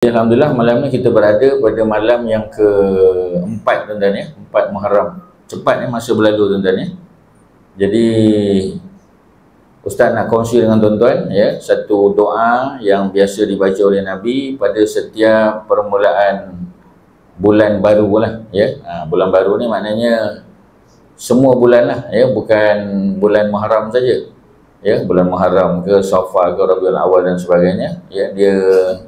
Alhamdulillah, malam ni kita berada pada malam yang keempat, tuan-tuan ya, 4 Muharram. Cepat ni masa berlalu, tuan-tuan ya. Jadi Ustaz nak kongsi dengan tuan-tuan ya, satu doa yang biasa dibaca oleh Nabi pada setiap permulaan bulan baru lah ya. Bulan baru ni maknanya semua bulan lah ya, bukan bulan Muharram saja. Ya, bulan Muharram ke, Safar ke, Rabiul Awal dan sebagainya ya, dia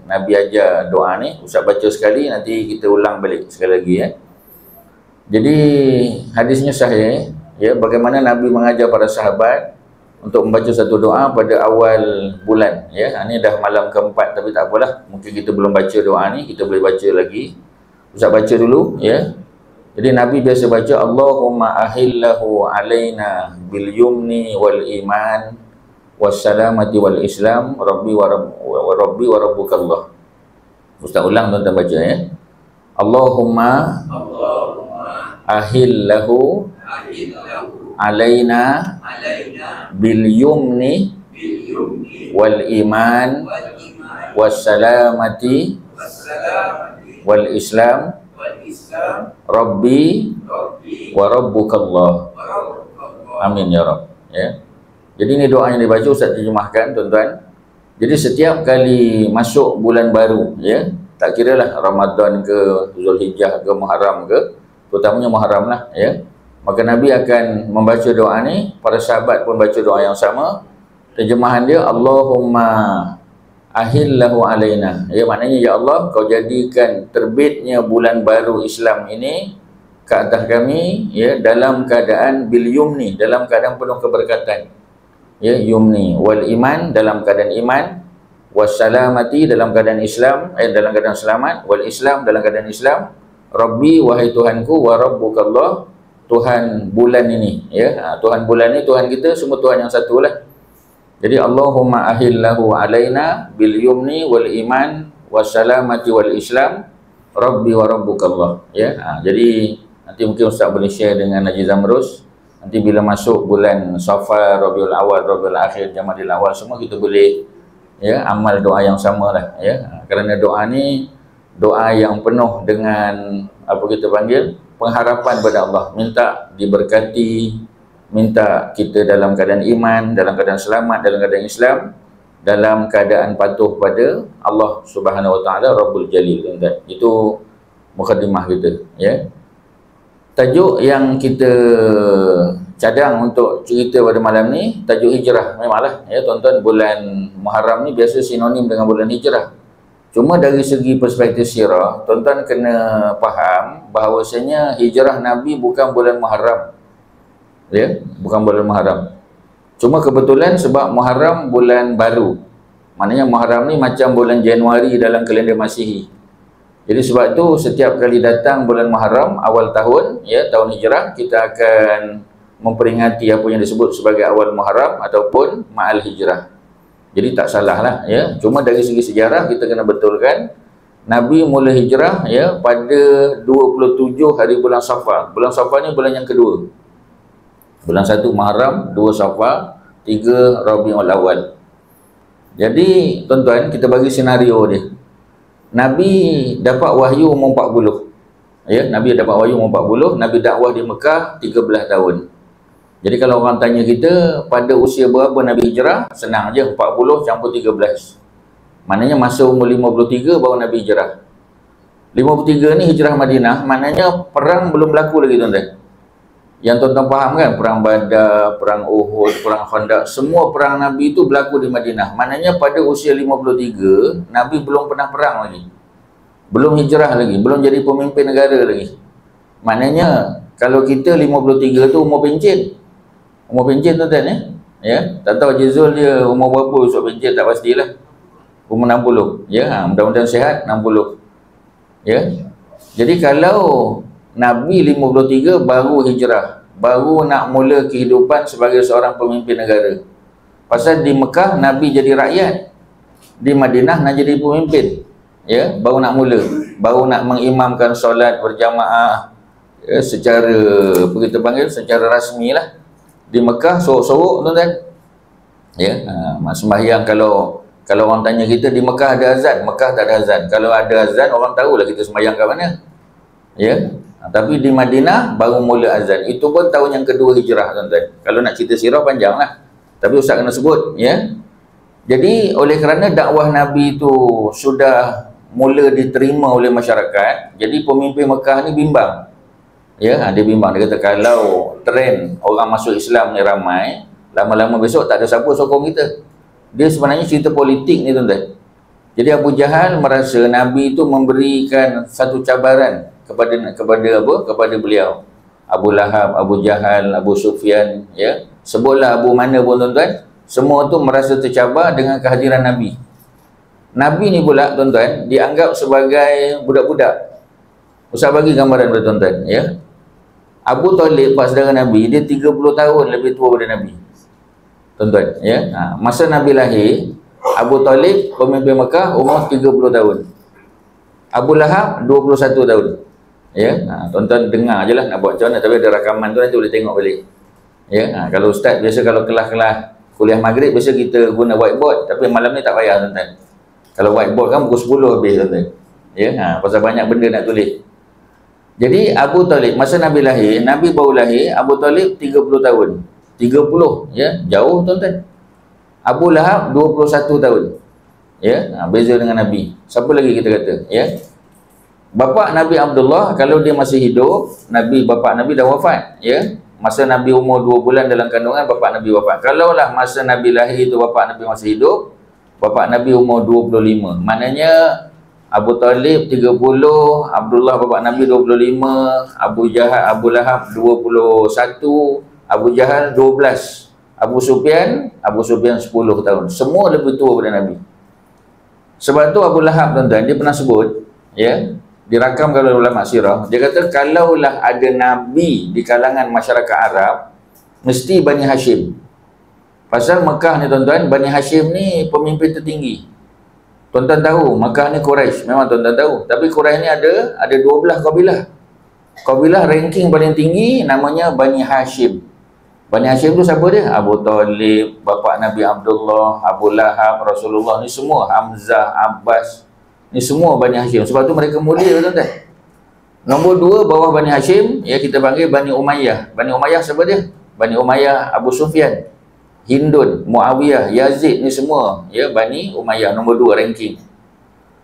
Nabi ajar doa ni. Ustaz baca sekali, nanti kita ulang balik sekali lagi ya. Jadi hadisnya sahih ya, bagaimana Nabi mengajar para sahabat untuk membaca satu doa pada awal bulan ya. Ini dah malam keempat, tapi tak apalah, mungkin kita belum baca doa ni, kita boleh baca lagi. Ustaz baca dulu ya. Jadi Nabi biasa baca, Allahumma ahillahu alaina bil yumni wal iman wassalamati wal islam rabbi wa rabbukallah. Ustaz ulang, tuan-tuan baca ya. Allahumma ahillahu alaina bil yumni wal iman wassalamati wal islam rabbi wa rabbukallah. Amin ya Rabb ya. Jadi ini doa yang dibaca, Ustaz terjemahkan tuan-tuan. Jadi setiap kali masuk bulan baru ya, tak kira lah Ramadan ke, Zulhijjah ke, Muharram ke, terutamanya Muharram lah ya, maka Nabi akan membaca doa ni. Para sahabat pun baca doa yang sama. Terjemahan dia, Allahumma ahillahu alaina ya, maknanya ya Allah, kau jadikan terbitnya bulan baru Islam ini ke atas kami ya, dalam keadaan bil yumni, dalam keadaan penuh keberkatan ya, yumni wal iman, dalam keadaan iman, wassalamati, dalam keadaan Islam dalam keadaan selamat, wal islam, dalam keadaan Islam, rabbi, wahai Tuhanku, wa rabbukallah, Tuhan bulan ini ya. Tuhan bulan ini, Tuhan kita semua Tuhan yang satu lah. Jadi Allahumma ahillahu alaina bil yumni wal iman wassalamati wal islam rabbi wa rabbukallah ya. Jadi nanti mungkin Ustaz boleh share dengan Haji Zamrus. Nanti bila masuk bulan Safar, Rabiul Awal, Rabiul Akhir, Jamadil Awal, semua kita boleh ya amal doa yang sama lah ya. Kerana doa ni doa yang penuh dengan apa kita panggil, pengharapan pada Allah, minta diberkati, minta kita dalam keadaan iman, dalam keadaan selamat, dalam keadaan Islam, dalam keadaan patuh pada Allah Subhanahu Wa Taala Rabbul Jalil. Itu mukadimah kita ya. Tajuk yang kita cadang untuk cerita pada malam ni, tajuk hijrah. Memanglah ya tuan-tuan, bulan Muharram ni biasa sinonim dengan bulan hijrah. Cuma dari segi perspektif sirah, tuan-tuan kena faham bahawasanya hijrah Nabi bukan bulan Muharram ya, bukan bulan Muharram. Cuma kebetulan sebab Muharram bulan baru, maknanya Muharram ni macam bulan Januari dalam kalender Masihi. Jadi sebab itu setiap kali datang bulan Muharram awal tahun ya, tahun hijrah, kita akan memperingati apa yang disebut sebagai awal Muharram ataupun ma'al hijrah. Jadi tak salah lah ya. Cuma dari segi sejarah kita kena betulkan, Nabi mula hijrah ya pada 27 hari bulan Safar. Bulan Safar ni bulan yang kedua. Bulan 1 Muharram, 2 Safar, 3 Rabiul Awal. Jadi tuan-tuan, kita bagi senario dia. Nabi dapat wahyu umur 40 ya, Nabi dapat wahyu umur 40, Nabi dakwah di Mekah 13 tahun. Jadi kalau orang tanya kita pada usia berapa Nabi hijrah, senang aja, 40 campur 13, maknanya masa umur 53 baru Nabi hijrah. 53 ni hijrah Madinah, maknanya perang belum berlaku lagi tuan-tuan. Yang tuan-tuan faham kan, perang Badar, perang Uhud, perang Khandaq, semua perang Nabi itu berlaku di Madinah. Maknanya pada usia 53, Nabi belum pernah perang lagi, belum hijrah lagi, belum jadi pemimpin negara lagi. Maknanya kalau kita 53 tu umur pencen. Umur pencen tuan-tuan ya. Ya, tak tahu Haji Zul dia umur berapa usuk pencen, tak pastilah. Umur 60 ya, mudah-mudahan sihat 60. Ya. Jadi kalau Nabi 53 baru hijrah, baru nak mula kehidupan sebagai seorang pemimpin negara. Pasal di Mekah Nabi jadi rakyat, di Madinah nak jadi pemimpin ya, baru nak mula, baru nak mengimamkan solat berjamaah ya, secara begitu panggil, secara rasmi lah. Di Mekah sorok-sorok tuan-tuan ya, sembahyang kalau Kalau orang tanya kita di Mekah ada azan, Mekah tak ada azan. Kalau ada azan, orang tahulah kita sembahyang kat mana. Ya. Tapi di Madinah baru mula azan. Itu pun tahun yang kedua hijrah, tuan-tuan. Kalau nak cerita sirah panjanglah. Tapi ustaz kena sebut, ya. Jadi oleh kerana dakwah Nabi itu sudah mula diterima oleh masyarakat, jadi pemimpin Mekah ni bimbang. Ya, dia bimbang. Dia kata kalau trend orang masuk Islam ni ramai, lama-lama besok tak ada siapa sokong kita. Dia sebenarnya cerita politik ni, tuan-tuan. Jadi Abu Jahal merasa Nabi itu memberikan satu cabaran kepada beliau. Abu Lahab, Abu Jahal, Abu Sufyan, ya. Sebutlah Abu mana pun, tuan-tuan, semua tu merasa tercabar dengan kehadiran Nabi. Nabi ni pula, tuan-tuan, dianggap sebagai budak-budak. Ustaz bagi gambaran kepada tuan-tuan, ya. Abu Talib, pak saudara Nabi, dia 30 tahun lebih tua daripada Nabi. Tuan-tuan, ya. Masa Nabi lahir, Abu Talib pemimpin Mekah umur 30 tahun. Abu Lahab 21 tahun. Ya, tuan-tuan dengar je lah nak buat macam mana, tapi ada rakaman tu nanti boleh tengok balik. Ya, kalau ustaz biasa kalau kelas-kelas kuliah maghrib biasa kita guna whiteboard, tapi malam ni tak payah, tuan-tuan. Kalau whiteboard kan pukul 10 habis, tuan-tuan. Ya, pasal banyak benda nak tulis. Jadi Abu Talib masa Nabi lahir, Nabi baru lahir, Abu Talib 30 tahun. 30, ya, jauh, tuan-tuan. Abu Lahab 21 tahun. Ya, beza dengan Nabi. Siapa lagi kita kata, ya? Bapa Nabi Abdullah kalau dia masih hidup, bapa Nabi dah wafat, ya. Masa Nabi umur 2 bulan dalam kandungan, bapa Nabi wafat. Kalaulah masa Nabi lahir itu bapa Nabi masih hidup, bapa Nabi umur 25. Maknanya Abu Talib 30, Abdullah bapa Nabi 25, Abu Lahab 21, Abu Jahal 12, Abu Sufyan 10 tahun. Semua lebih tua daripada Nabi. Sebab tu Abu Lahab, tuan-tuan, dia pernah sebut, ya, dirakamkan oleh ulama sirah, dia kata kalaulah ada Nabi di kalangan masyarakat Arab, mesti Bani Hashim. Pasal Mekah ni, tuan-tuan, Bani Hashim ni pemimpin tertinggi. Tuan-tuan tahu, Mekah ni Quraisy, memang tuan-tuan tahu. Tapi Quraisy ni ada 12 kabilah. Kabilah ranking paling tinggi namanya Bani Hashim. Bani Hashim tu siapa dia? Abu Talib, bapa Nabi Abdullah, Abu Lahab, Rasulullah, ni semua, Hamzah, Abbas, ni semua Bani Hashim. Sebab tu mereka mulia, tuan-tuan. Nombor 2 bawah Bani Hashim, ya, kita panggil Bani Umayyah. Bani Umayyah siapa dia? Bani Umayyah Abu Sufyan, Hindun, Muawiyah, Yazid, ni semua, ya, Bani Umayyah. Nombor 2 ranking.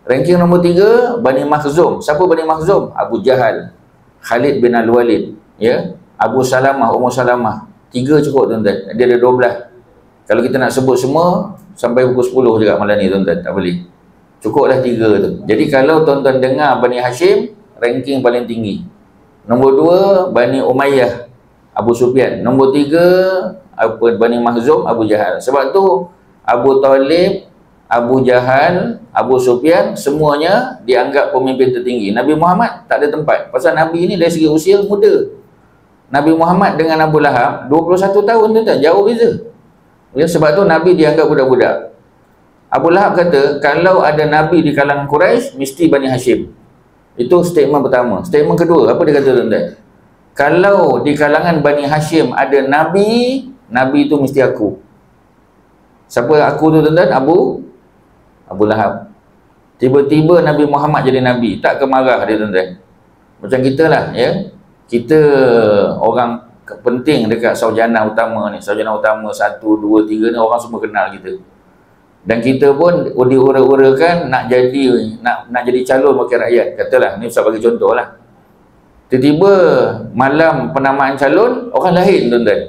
Ranking nombor 3 Bani Makhzum. Siapa Bani Makhzum? Abu Jahal, Khalid bin Al-Walid, ya, Abu Salamah, Ummu Salamah. 3 cukup, tuan-tuan. Dia ada 12. Kalau kita nak sebut semua sampai pukul 10 juga malam ni, tuan-tuan, tak boleh. Cukuplah 3 tu. Jadi kalau tuan-tuan dengar Bani Hashim, ranking paling tinggi. Nombor 2 Bani Umayyah, Abu Sufyan. Nombor 3 Bani Makhzum, Abu Jahal. Sebab tu Abu Talib, Abu Jahal, Abu Sufyan, semuanya dianggap pemimpin tertinggi. Nabi Muhammad tak ada tempat. Pasal Nabi ni dari segi usia muda. Nabi Muhammad dengan Abu Lahab 21 tahun, tuan-tuan, jauh beza. Ya, sebab tu Nabi dianggap budak-budak. Abu Lahab kata, kalau ada Nabi di kalangan Quraisy, mesti Bani Hashim. Itu statement pertama. Statement kedua, apa dia kata, tuan-tuan? Kalau di kalangan Bani Hashim ada Nabi, Nabi itu mesti aku. Siapa aku tu, tuan-tuan? Abu Lahab. Tiba-tiba Nabi Muhammad jadi Nabi. Tak kemarah dia, tuan-tuan. Macam kita lah, ya. Kita orang penting dekat sarjana utama ni. Sarjana utama 1, 2, 3 ni orang semua kenal kita. Dan kita pun diura-urakan nak jadi calon wakil rakyat. Katalah, ni saya bagi contoh lah. Tiba-tiba malam penamaan calon, orang lain, tuan-tuan.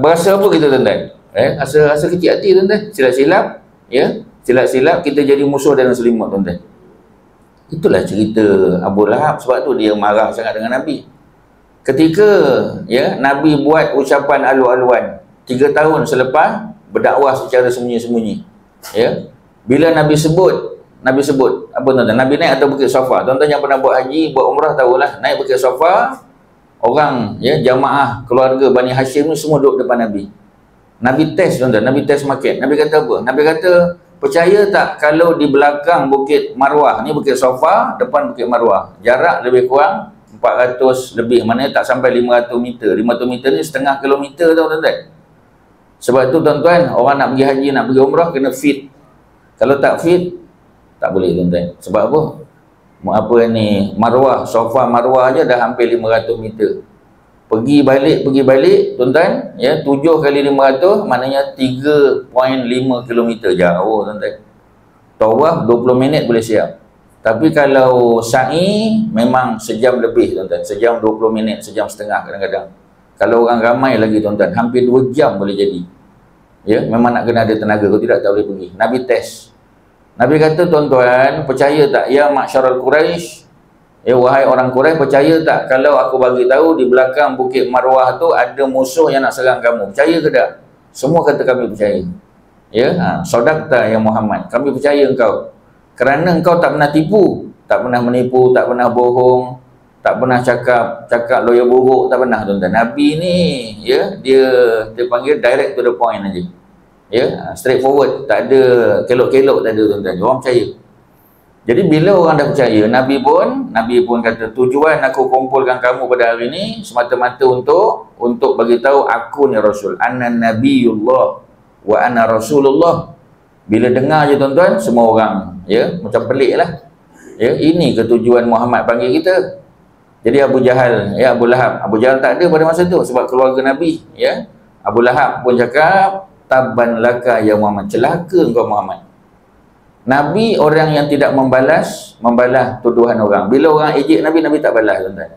Berasa apa kita, tuan-tuan? Rasa kecil hati, tuan-tuan. Silap-silap, ya. Silap-silap kita jadi musuh dalam selimut, tuan-tuan. Itulah cerita Abu Lahab. Sebab tu dia marah sangat dengan Nabi. Ketika, ya, Nabi buat ucapan alu-aluan 3 tahun selepas berdakwah secara sembunyi-sembunyi, ya. Bila Nabi sebut apa, tuan-tuan? Nabi naik atas Bukit Safa. Tuan-tuan yang pernah buat haji, buat umrah tahulah, naik Bukit Safa, orang, ya, jamaah keluarga Bani Hashim ni semua duduk depan Nabi. Nabi test, tuan-tuan. Nabi test market. Nabi kata apa? Nabi kata, percaya tak kalau di belakang Bukit Marwah, ni Bukit Safa, depan Bukit Marwah, jarak lebih kurang 400 lebih, maknanya tak sampai 500 meter. 500 meter ni setengah kilometer tau, tuan-tuan. Sebab tu, tuan-tuan, orang nak pergi haji, nak pergi umrah, kena fit. Kalau tak fit, tak boleh tuan-tuan. Sebab apa? Apa ni, Marwah, sofa Marwah aja dah hampir 500 meter. Pergi balik tuan-tuan, ya, 7 kali 500 maknanya 3.5 km jauh tuan-tuan. Tawaf 20 minit boleh siap. Tapi kalau sa'i memang sejam lebih tuan-tuan, sejam 20 minit, sejam setengah kadang-kadang. Kalau orang ramai lagi tuan-tuan, hampir 2 jam boleh jadi. Ya, memang nak kena ada tenaga, kalau tidak tak boleh pergi. Nabi test. Nabi kata, tuan-tuan, percaya tak ya ma'syarul Quraisy? Ya, wahai orang Quraisy, percaya tak kalau aku bagi tahu di belakang Bukit Marwah tu ada musuh yang nak serang kamu? Percaya ke tak? Semua kata kami percaya. Ya, sadaqta ya Muhammad. Kami percaya engkau. Kerana engkau tak pernah tipu, tak pernah menipu, tak pernah bohong, tak pernah cakap loya buruk, tak pernah tuan-tuan. Nabi ni, ya, dia panggil direct to the point aja. Ya, straightforward, tak ada kelok-kelok, tak ada tuan-tuan. Orang percaya. Jadi bila orang dah percaya, Nabi pun kata, tujuan aku kumpulkan kamu pada hari ini semata-mata untuk bagi tahu aku ni Rasul. Ana Nabiyullah wa ana Rasulullah. Bila dengar je tuan-tuan, semua orang, ya, macam pelik lah. Ya, ini ketujuan Muhammad panggil kita. Jadi Abu Jahal, ya, Abu Lahab. Abu Jahal tak ada pada masa tu sebab keluarga Nabi, ya. Abu Lahab pun cakap, tabban laka ya Muhammad, celaka engkau Muhammad. Nabi orang yang tidak membalas tuduhan orang. Bila orang ejek Nabi, Nabi tak balas tuan-tuan.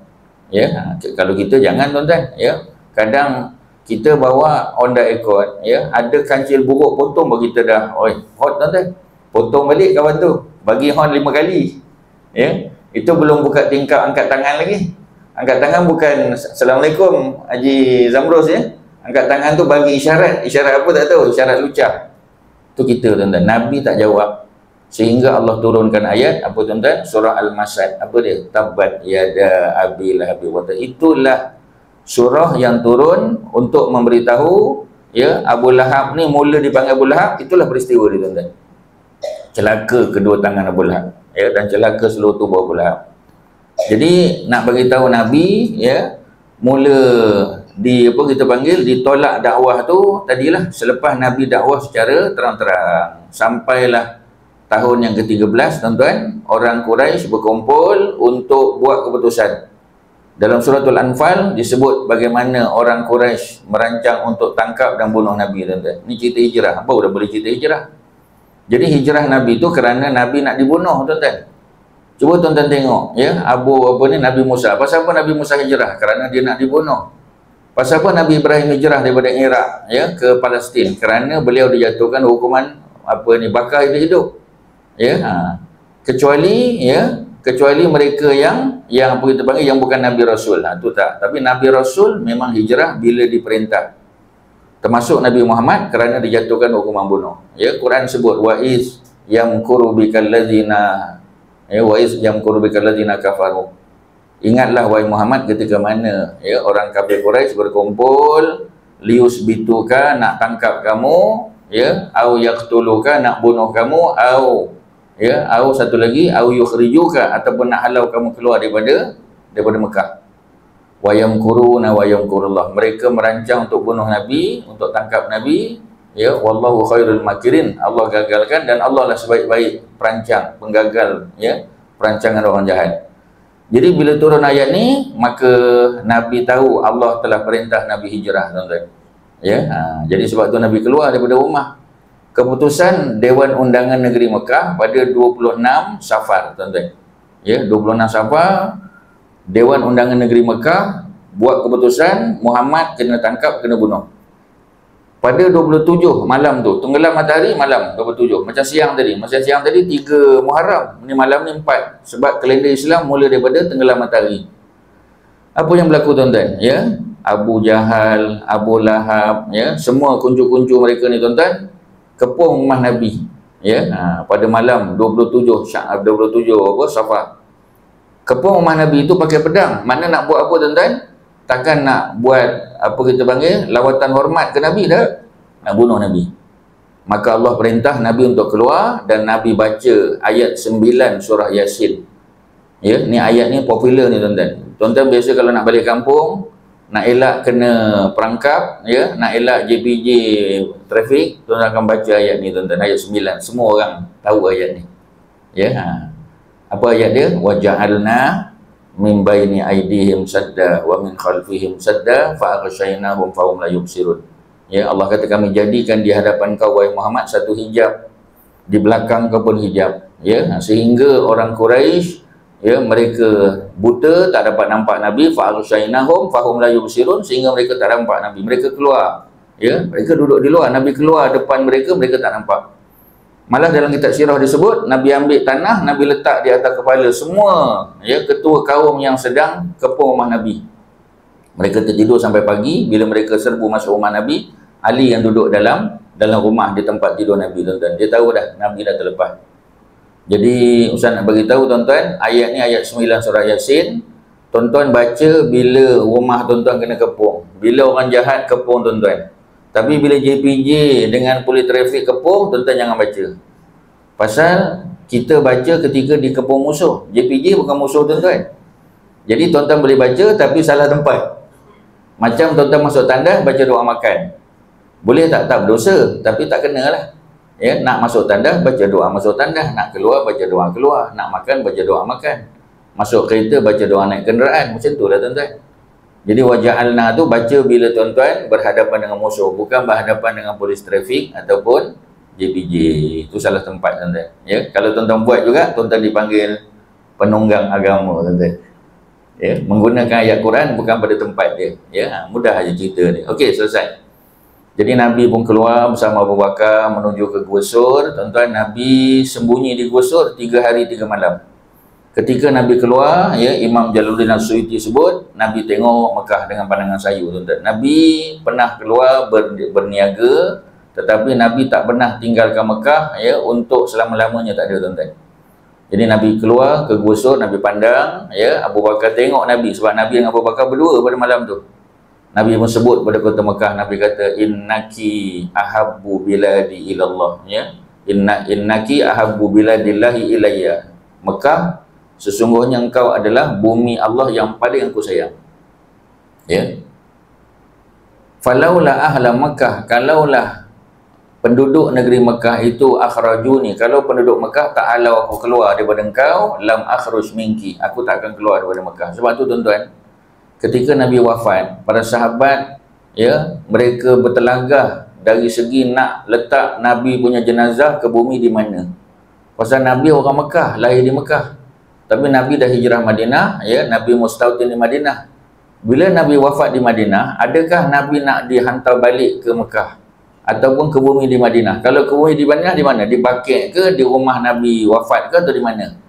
Ya, kalau kita jangan tuan-tuan, ya. Kadang kita bawa Honda Accord, ya, ada kancil buruk potong bagi kita dah. Oi, hot tuan-tuan. Potong balik kawan tu, bagi horn 5 kali. Ya. Itu belum buka tingkap angkat tangan lagi. Angkat tangan bukan Assalamualaikum Haji Zamrus, ya. Angkat tangan tu bagi isyarat. Isyarat apa tak tahu, isyarat lucah. Tu kita tuan-tuan. Nabi tak jawab. Sehingga Allah turunkan ayat apa tuan-tuan? Surah Al-Masad. Apa dia? Tabbat yada abi lahabi wa ta'ala. Itulah surah yang turun untuk memberitahu, ya, Abu Lahab ni mula dipanggil Abu Lahab, itulah peristiwa dia tuan-tuan. Celaka kedua tangan Abu Lahab, ya, dan celaka seluruh tubuh Abu Lahab. Jadi nak bagi tahu Nabi, ya, mula kita panggil ditolak dakwah tu tadilah selepas Nabi dakwah secara terang-terang. Sampailah tahun yang ke-13 tuan-tuan, orang Quraisy berkumpul untuk buat keputusan. Dalam suratul Anfal disebut bagaimana orang Quraisy merancang untuk tangkap dan bunuh Nabi tuan-tuan. Ini cerita hijrah. Apa dah boleh cerita hijrah? Jadi hijrah Nabi tu kerana Nabi nak dibunuh tuan-tuan. Cuba tuan-tuan tengok, ya, Nabi Musa. Pasal apa Nabi Musa hijrah? Kerana dia nak dibunuh. Pasal apa Nabi Ibrahim hijrah daripada Iraq, ya, ke Palestin? Kerana beliau dijatuhkan hukuman bakar hidup. Ya, kecuali mereka yang apa kita panggil yang bukan Nabi Rasul. Tu tak. Tapi Nabi Rasul memang hijrah bila diperintah. Termasuk Nabi Muhammad kerana dijatuhkan hukuman bunuh. Ya, Quran sebut wa iz yamkuru bikal ladzina, ya, wa iz yamkuru bikal ladzina kafaru. Ingatlah wahai Muhammad ketika mana, ya, orang kafir Quraisy berkumpul liusbituka, nak tangkap kamu, ya, au yaqtuluka, nak bunuh kamu, au satu lagi au yukhrijuka, ataupun nak halau kamu keluar daripada Mekah. Wa yamkuruna wa yamkurullah, mereka merancang untuk bunuh Nabi, untuk tangkap Nabi, ya, wallahu khairul makirin, Allah gagalkan dan Allah lah sebaik-baik perancang, penggagal, ya, perancangan orang jahat. Jadi bila turun ayat ni, maka Nabi tahu Allah telah perintah Nabi hijrah tuan-tuan. Ya, jadi sebab tu Nabi keluar daripada rumah. Keputusan Dewan Undangan Negeri Mekah pada 26 Safar tuan-tuan. Ya, 26 Safar Dewan Undangan Negeri Mekah buat keputusan Muhammad kena tangkap, kena bunuh. Pada 27 malam tu, tenggelam matahari malam 27, macam siang tadi. Macam siang tadi 3 Muharram, ni malam ni 4. Sebab kalender Islam mula daripada tenggelam matahari. Apa yang berlaku tuan-tuan? Ya, Abu Jahal, Abu Lahab, ya, semua kuncu-kuncu mereka ni tuan-tuan kepung rumah Nabi, ya, pada malam 27 Safar. Kepung rumah Nabi itu pakai pedang. Mana nak buat apa tuan-tuan? Takkan nak buat apa kita panggil lawatan hormat ke Nabi dah, nak bunuh Nabi. Maka Allah perintah Nabi untuk keluar dan Nabi baca ayat 9 surah Yasin. Ya, ni ayat ni popular ni tuan-tuan. Tuan-tuan biasa kalau nak balik kampung, nak elak kena perangkap, ya, nak elak JPJ trafik, tuan akan baca ayat ni tuan-tuan, ayat 9. Semua orang tahu ayat ni. Ya, apa ayat dia? Wa ja'alna min baini aydihim sadda wa min khalfihim sadda fa aghshaynahum fa hum la yubsirun. Ya, Allah kata kami jadikan di hadapan kau wahai Muhammad satu hijab, di belakang kau pun hijab, ya, sehingga orang Quraisy, ya, mereka buta, tak dapat nampak Nabi, fa'aghshaynahum fahum la yubsirun, sehingga mereka tak nampak Nabi. Mereka keluar, ya, mereka duduk di luar, Nabi keluar depan mereka, mereka tak nampak. Malah dalam kitab sirah disebut, Nabi ambil tanah, Nabi letak di atas kepala semua, ya, ketua kaum yang sedang kepung rumah Nabi. Mereka tertidur sampai pagi. Bila mereka serbu masuk rumah Nabi, Ali yang duduk dalam rumah di tempat tidur Nabi, tuan-tuan. Dia tahu dah Nabi dah terlepas. Jadi Ustaz nak bagi tahu tuan-tuan, ayat ni ayat 9 surah Yasin. Tuan-tuan baca bila rumah tuan-tuan kena kepung, bila orang jahat kepung tuan-tuan. Tapi bila JPJ dengan polis trafik kepung, tuan-tuan jangan baca. Pasal kita baca ketika dikepung musuh. JPJ bukan musuh tuan-tuan. Jadi tuan-tuan boleh baca tapi salah tempat. Macam tuan-tuan masuk tandas baca doa makan. Boleh tak? Tak berdosa, tapi tak kenalah. Ya, nak masuk tandas baca doa masuk tandas, nak keluar baca doa keluar, nak makan baca doa makan, masuk kereta baca doa naik kenderaan. Macam itulah tuan-tuan. Jadi waja'alna tu baca bila tuan-tuan berhadapan dengan musuh, bukan berhadapan dengan polis trafik ataupun JPJ. Itu salah tempat tuan-tuan. Ya, kalau tuan-tuan buat juga, tuan-tuan dipanggil penunggang agama tuan-tuan. Ya, menggunakan ayat Quran bukan pada tempat dia. Ya, mudah aja cerita ni. Okey, selesai. Jadi Nabi pun keluar bersama Abu Bakar menuju ke Gua Sur. Tuan-tuan, Nabi sembunyi di Gua Sur 3 hari 3 malam. Ketika Nabi keluar, ya, Imam Jalaluddin As-Suyuti sebut, Nabi tengok Mekah dengan pandangan sayu, tuan-tuan. Nabi pernah keluar berniaga, tetapi Nabi tak pernah tinggalkan Mekah, ya, untuk selama-lamanya, tak ada, tuan-tuan. Jadi Nabi keluar ke Gua Sur, Nabi pandang, ya, Abu Bakar tengok Nabi, sebab Nabi dengan Abu Bakar berdua pada malam tu. Nabi pun sebut pada kota Mekah, Nabi kata, innaki ahabbu biladi ilallah, ya. Innaki ahabbu biladillahi ilayya. Mekah, sesungguhnya engkau adalah bumi Allah yang paling aku sayang. Ya. Falaulah ahla Mekah, kalaulah penduduk negeri Mekah itu akhrajuni, kalau penduduk Mekah tak halau aku keluar daripada engkau, lam akhruj minki, aku tak akan keluar daripada Mekah. Sebab tu tuan-tuan, ketika Nabi wafat, para sahabat, ya, mereka bertelagah dari segi nak letak Nabi punya jenazah ke bumi di mana. Pasal Nabi orang Mekah, lahir di Mekah. Tapi Nabi dah hijrah Madinah, ya, Nabi mustautin di Madinah. Bila Nabi wafat di Madinah, adakah Nabi nak dihantar balik ke Mekah ataupun ke bumi di Madinah? Kalau ke bumi di Madinah, di mana? Di Baqi' ke, di rumah Nabi wafat ke, atau di mana?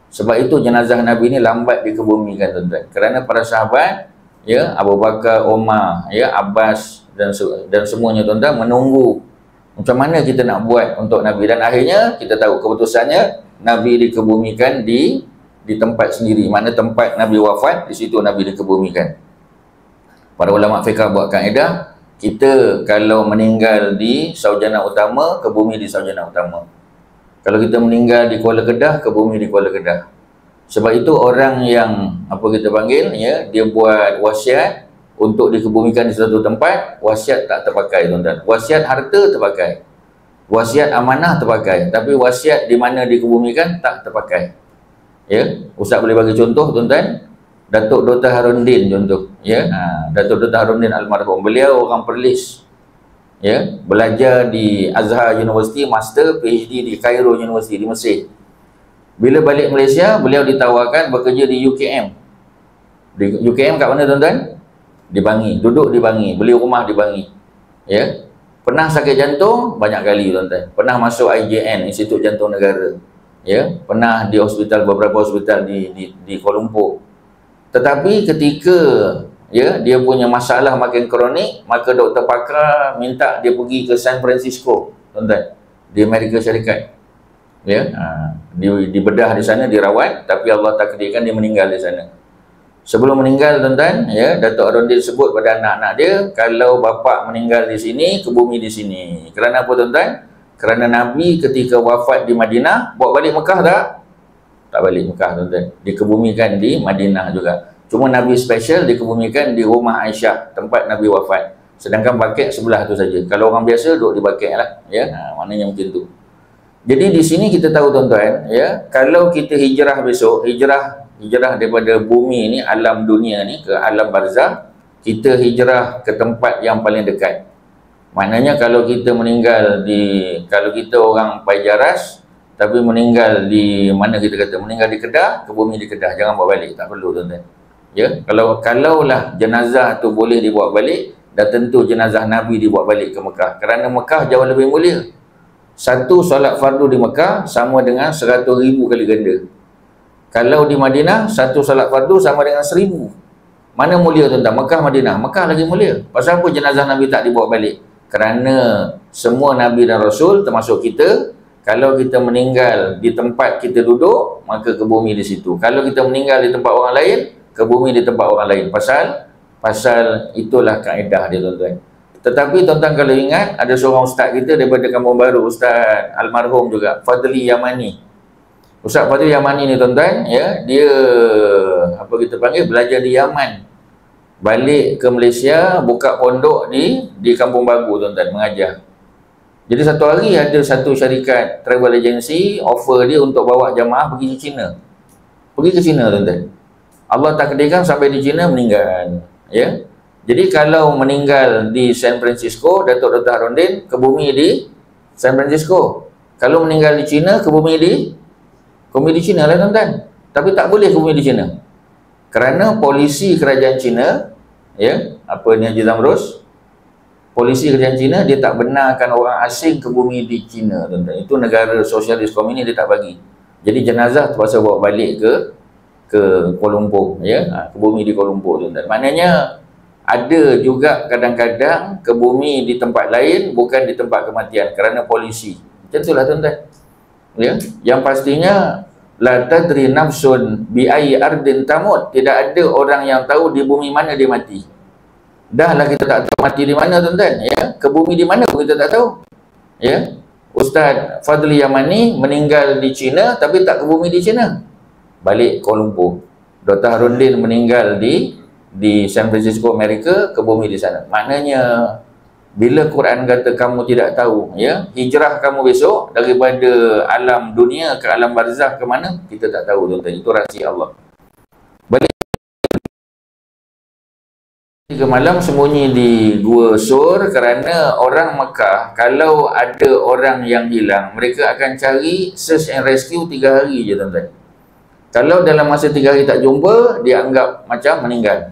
Sebab itu jenazah Nabi ni lambat dikebumikan, tuan-tuan. Kerana para sahabat, ya, Abu Bakar, Umar, ya, Abbas dan semuanya, tuan-tuan, menunggu macam mana kita nak buat untuk Nabi. Dan akhirnya kita tahu keputusannya, Nabi dikebumikan di tempat sendiri. Mana tempat Nabi wafat, di situ Nabi dikebumikan. Para ulama fiqh buat kaedah, kita kalau meninggal di Saujana Utama, kebumi di Saujana Utama. Kalau kita meninggal di Kuala Kedah, kebumi di Kuala Kedah. Sebab itu orang yang apa kita panggil, ya, dia buat wasiat untuk dikebumikan di suatu tempat, wasiat tak terpakai, tuan-tuan. Wasiat harta terpakai, wasiat amanah terpakai, tapi wasiat di mana dikebumikan tak terpakai. Ya, Ustaz boleh bagi contoh, tuan-tuan. Datuk Dr. Harundin contoh, ya. Datuk Dr. Harundin almarhum, beliau orang Perlis. Ya, belajar di Azhar University, master PhD di Cairo University di Mesir. Bila balik Malaysia, beliau ditawarkan bekerja di UKM. Di UKM kat mana, tuan-tuan? Di Bangi, duduk di Bangi, beli rumah di Bangi. Ya. Pernah sakit jantung banyak kali, tuan-tuan. Pernah masuk IJN, Institut Jantung Negara. Ya, pernah di hospital, beberapa hospital di Kuala Lumpur. Tetapi ketika, ya, dia punya masalah makin kronik, maka doktor pakar minta dia pergi ke San Francisco, tuan-tuan, di Amerika Syarikat. Ya, dibedah di sana, dirawat, tapi Allah takdirkan dia meninggal di sana. Sebelum meninggal, tuan-tuan, ya, Datuk Harundin sebut pada anak-anak dia, kalau bapak meninggal di sini, ke bumi di sini. Kerana apa, tuan-tuan? Kerana Nabi ketika wafat di Madinah, bawa balik Mekah tak? Tak balik Mekah, tuan-tuan. Dikebumikan di Madinah juga. Cuma Nabi special dikebumikan di rumah Aisyah, tempat Nabi wafat. Sedangkan baqi' sebelah tu saja. Kalau orang biasa duduk di baqi' lah, ya. Maknanya macam tu. Jadi di sini kita tahu tuan-tuan, ya, kalau kita hijrah besok, hijrah daripada bumi ni, alam dunia ni ke alam barzah, kita hijrah ke tempat yang paling dekat. Maknanya kalau kita meninggal kalau kita orang Paijaras tapi meninggal di mana, kita kata meninggal di Kedah, ke bumi di Kedah, jangan bawa balik, tak perlu tuan-tuan. Ya, kalaulah jenazah tu boleh dibawa balik, dah tentu jenazah Nabi dibawa balik ke Mekah. Kerana Mekah jauh lebih mulia. Satu solat fardu di Mekah sama dengan 100,000 kali ganda. Kalau di Madinah, satu solat fardu sama dengan 1000. Mana mulia tuan-tuan? Mekah, Madinah? Mekah lagi mulia. Pasal apa jenazah Nabi tak dibawa balik? Kerana semua Nabi dan Rasul, termasuk kita, kalau kita meninggal di tempat kita duduk, maka ke bumi di situ. Kalau kita meninggal di tempat orang lain, ke bumi di tempat orang lain. Pasal itulah kaedah dia tuan-tuan. Tetapi tuan-tuan kalau ingat, ada seorang ustaz kita daripada Kampung Baru, Ustaz almarhum juga, Fadli Yamani. Ustaz Fadli Yamani ni tuan-tuan, ya, dia apa kita panggil, belajar di Yaman. Balik ke Malaysia, buka pondok di Kampung Baru tuan-tuan, mengajar. Jadi satu hari ada satu syarikat travel agency offer dia untuk bawa jamaah pergi ke China. Pergi ke China tuan-tuan. Allah takdirkan sampai di China meninggal, ya. Jadi kalau meninggal di San Francisco, Datuk Dr. Harudin ke bumi di San Francisco. Kalau meninggal di China, ke bumi di China lah tuan-tuan. Tapi tak boleh ke bumi di China. Kerana polisi kerajaan China, ya, apa ni Haji Zamrus? Polisi kerajaan China, dia tak benarkan orang asing ke bumi di China tuan-tuan. Itu negara sosialis komunis, dia tak bagi. Jadi jenazah terpaksa bawa balik ke Kuala Lumpur, ya, ke bumi di Kuala Lumpur tuan-tuan. Maknanya ada juga kadang-kadang ke bumi di tempat lain, bukan di tempat kematian, kerana polisi. Macam itulah tuan-tuan. Ya, yang pastinya la tadri nafsun bi ayyi ardin tamut. Tidak ada orang yang tahu di bumi mana dia mati. Dah lah kita tak tahu mati di mana tuan-tuan, ya. Ke bumi di mana pun kita tak tahu. Ya. Ustaz Fadli Yamani meninggal di China tapi tak ke bumi di China. Balik Kuala Lumpur. Dr. Harudin meninggal di San Francisco, Amerika, ke bumi di sana. Maknanya bila Quran kata kamu tidak tahu, ya, hijrah kamu besok daripada alam dunia ke alam barzah ke mana, kita tak tahu tuan-tuan. Itu rahsia Allah. Balik ke malam sembunyi di Gua Sur, kerana orang Mekah kalau ada orang yang hilang, mereka akan cari search and rescue 3 hari je tuan-tuan. Kalau dalam masa 3 hari tak jumpa, dia anggap macam meninggal.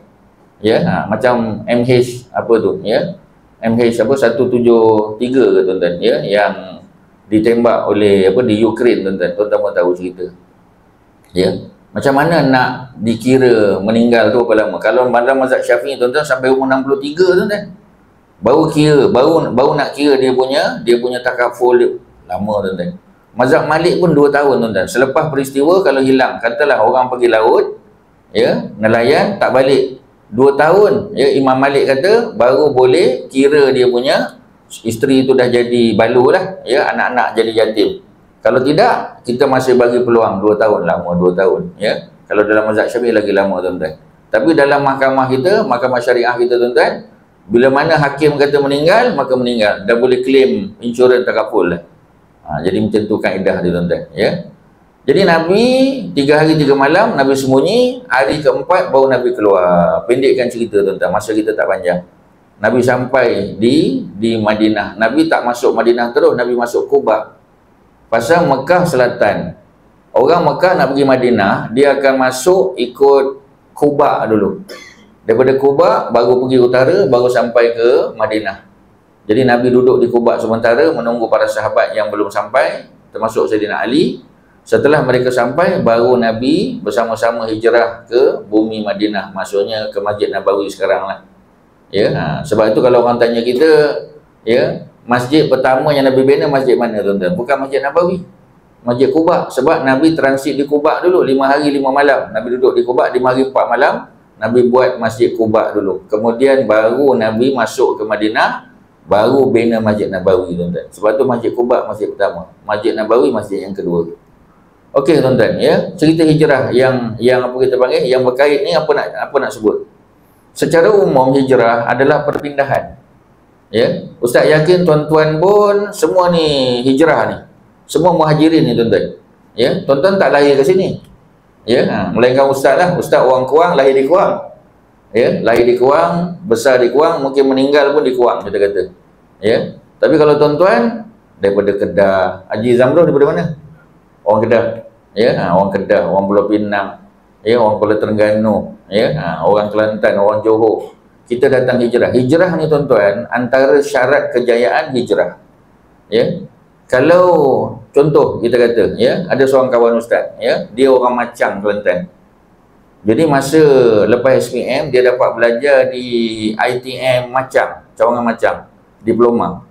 Ya, macam MH apa tu, ya. MH apa 173 ke tuan-tuan, ya, yang ditembak oleh apa di Ukraine tuan-tuan. Tuan-tuan pun tahu cerita. Ya. Macam mana nak dikira meninggal tu berapa lama? Kalau dalam mazhab Syafi'i tuan-tuan sampai umur 63 tuan-tuan. Baru kira, baru nak kira dia punya takaful dia. Lama tuan-tuan. Mazhab Malik pun 2 tahun tuan-tuan. Selepas peristiwa kalau hilang, katalah orang pergi laut, ya, nelayan tak balik 2 tahun, ya, Imam Malik kata baru boleh kira dia punya isteri tu dah jadi balu lah, ya, anak-anak jadi yatim. Kalau tidak, kita masih bagi peluang 2 tahun, lama 2 tahun, ya. Kalau dalam mazhab Syafi'i lagi lama tuan-tuan. Tapi dalam mahkamah kita, mahkamah syariah kita tuan-tuan, bila mana hakim kata meninggal, maka meninggal. Dah boleh claim insurans takaful lah. Jadi macam tu kaedah dia tuan-tuan, ya. Jadi Nabi 3 hari 3 malam Nabi sembunyi, hari keempat baru Nabi keluar. Pendekkan cerita tuan-tuan, masa kita tak panjang. Nabi sampai di Madinah. Nabi tak masuk Madinah terus, Nabi masuk Quba. Pasal Mekah Selatan. Orang Mekah nak pergi Madinah, dia akan masuk ikut Quba dulu. Daripada Quba baru pergi utara, baru sampai ke Madinah. Jadi Nabi duduk di Quba sementara menunggu para sahabat yang belum sampai, termasuk Sayyidina Ali. Setelah mereka sampai, baru Nabi bersama-sama hijrah ke bumi Madinah. Maksudnya ke Masjid Nabawi sekarang lah. Ya, sebab itu kalau orang tanya kita, ya, masjid pertama yang Nabi bina masjid mana tuan-tuan? Bukan Masjid Nabawi, Masjid Quba. Sebab Nabi transit di Quba dulu 5 hari 5 malam. Nabi duduk di Quba 5 hari 4 malam. Nabi buat Masjid Quba dulu. Kemudian baru Nabi masuk ke Madinah, baru bina Masjid Nabawi tuan-tuan. Sebab tu Masjid Quba masjid pertama, Masjid Nabawi masjid yang kedua. Okey tuan-tuan, ya, cerita hijrah yang apa kita panggil, yang berkait ni apa nak sebut. Secara umum hijrah adalah perpindahan. Ya, Ustaz yakin tuan-tuan pun semua ni hijrah ni. Semua muhajirin ni tuan-tuan. Ya, tuan-tuan tak lahir ke sini. Ya, melainkan ustaz lah. Ustaz orang Kuang, lahir di Kuang. Ya, lahir di Kuang, besar di Kuang, mungkin meninggal pun di Kuang kita kata. Ya. Tapi kalau tuan-tuan daripada Kedah, Haji Zamrul daripada mana? Orang Kedah. Ya, orang Kedah, orang Pulau Pinang, ya, orang Pulau Terengganu, ya, orang Kelantan, orang Johor. Kita datang hijrah. Hijrah ni tuan-tuan, antara syarat kejayaan hijrah. Ya. Kalau contoh kita kata, ya, ada seorang kawan ustaz, ya, dia orang Macang, Kelantan. Jadi masa lepas SPM dia dapat belajar di ITM Macang, Cawangan Macang, diploma.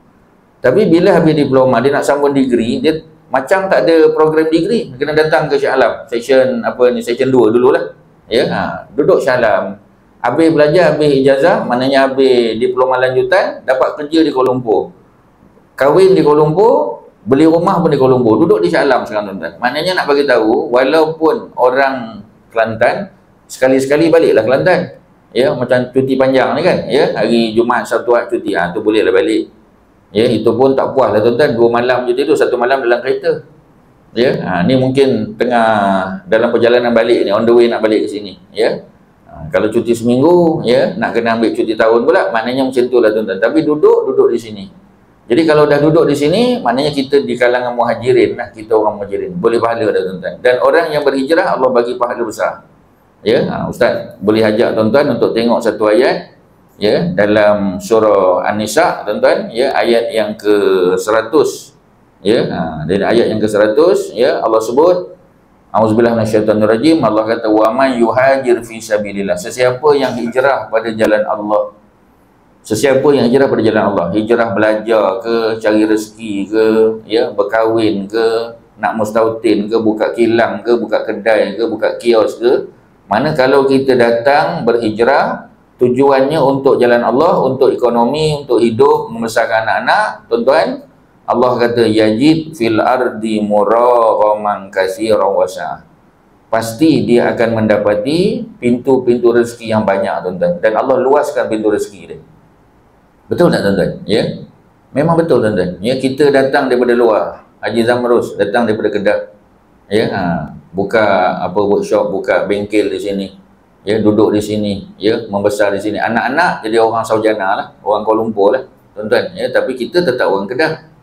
Tapi bila habis diploma dia nak sambung degree, dia Macang tak ada program degree, kena datang ke Shah Alam, section apa ni, section 2 dululah. Ya, duduk Shah Alam. Habis belajar, habis ijazah, maknanya habis diploma lanjutan, dapat kerja di Kuala Lumpur. Kahwin di Kuala Lumpur, beli rumah pun di Kuala Lumpur, duduk di Shah Alam sekarang tuan-tuan. Maknanya nak bagi tahu, walaupun orang Kelantan, sekali-sekali baliklah Kelantan. Ya, macam cuti panjang ni kan, ya, hari Jumaat, Sabtu, Ahad cuti, tu bolehlah balik. Ya, itu pun tak puas lah tuan-tuan, 2 malam je tidur, 1 malam dalam kereta. Ya, ni mungkin tengah dalam perjalanan balik ni, on the way nak balik ke sini. Ya, kalau cuti seminggu, ya, nak kena ambil cuti tahun pula, maknanya macam tu lah tuan-tuan. Tapi duduk di sini. Jadi kalau dah duduk di sini, maknanya kita di kalangan muhajirin lah, kita orang muhajirin, boleh pahala dah tuan-tuan. Dan orang yang berhijrah, Allah bagi pahala besar. Ya, Ustaz boleh ajak tuan-tuan untuk tengok satu ayat, ya, dalam surah An-Nisa tuan-tuan, ya, ayat yang ke-100. Ya, dari ayat yang ke-100, ya, Allah sebut, auzubillahi minasyaitonirrajim, Allah kata wa man yuhajir fi sabilillah, sesiapa yang hijrah pada jalan Allah. Sesiapa yang hijrah pada jalan Allah, hijrah belajar ke, cari rezeki ke, ya, berkahwin ke, nak mustautin ke, buka kilang ke, buka kedai ke, buka kios ke, mana kalau kita datang berhijrah, tujuannya untuk jalan Allah, untuk ekonomi, untuk hidup, membesarkan anak-anak, tuan-tuan, Allah kata yajid fil ardi muraghaman katsiran wasa'. Pasti dia akan mendapati pintu-pintu rezeki yang banyak tuan-tuan, dan Allah luaskan pintu rezeki dia. Betul tak tuan-tuan? Ya. Memang betul tuan-tuan. Ya, kita datang daripada luar. Haji Zamrus datang daripada Kedah. Ya, buka apa workshop, buka bengkel di sini. Ya, duduk di sini, ya, membesar di sini. Anak-anak jadi orang Saujana lah, orang Kuala Lumpur lah, tuan-tuan. Ya, tapi kita tetap orang Kedah.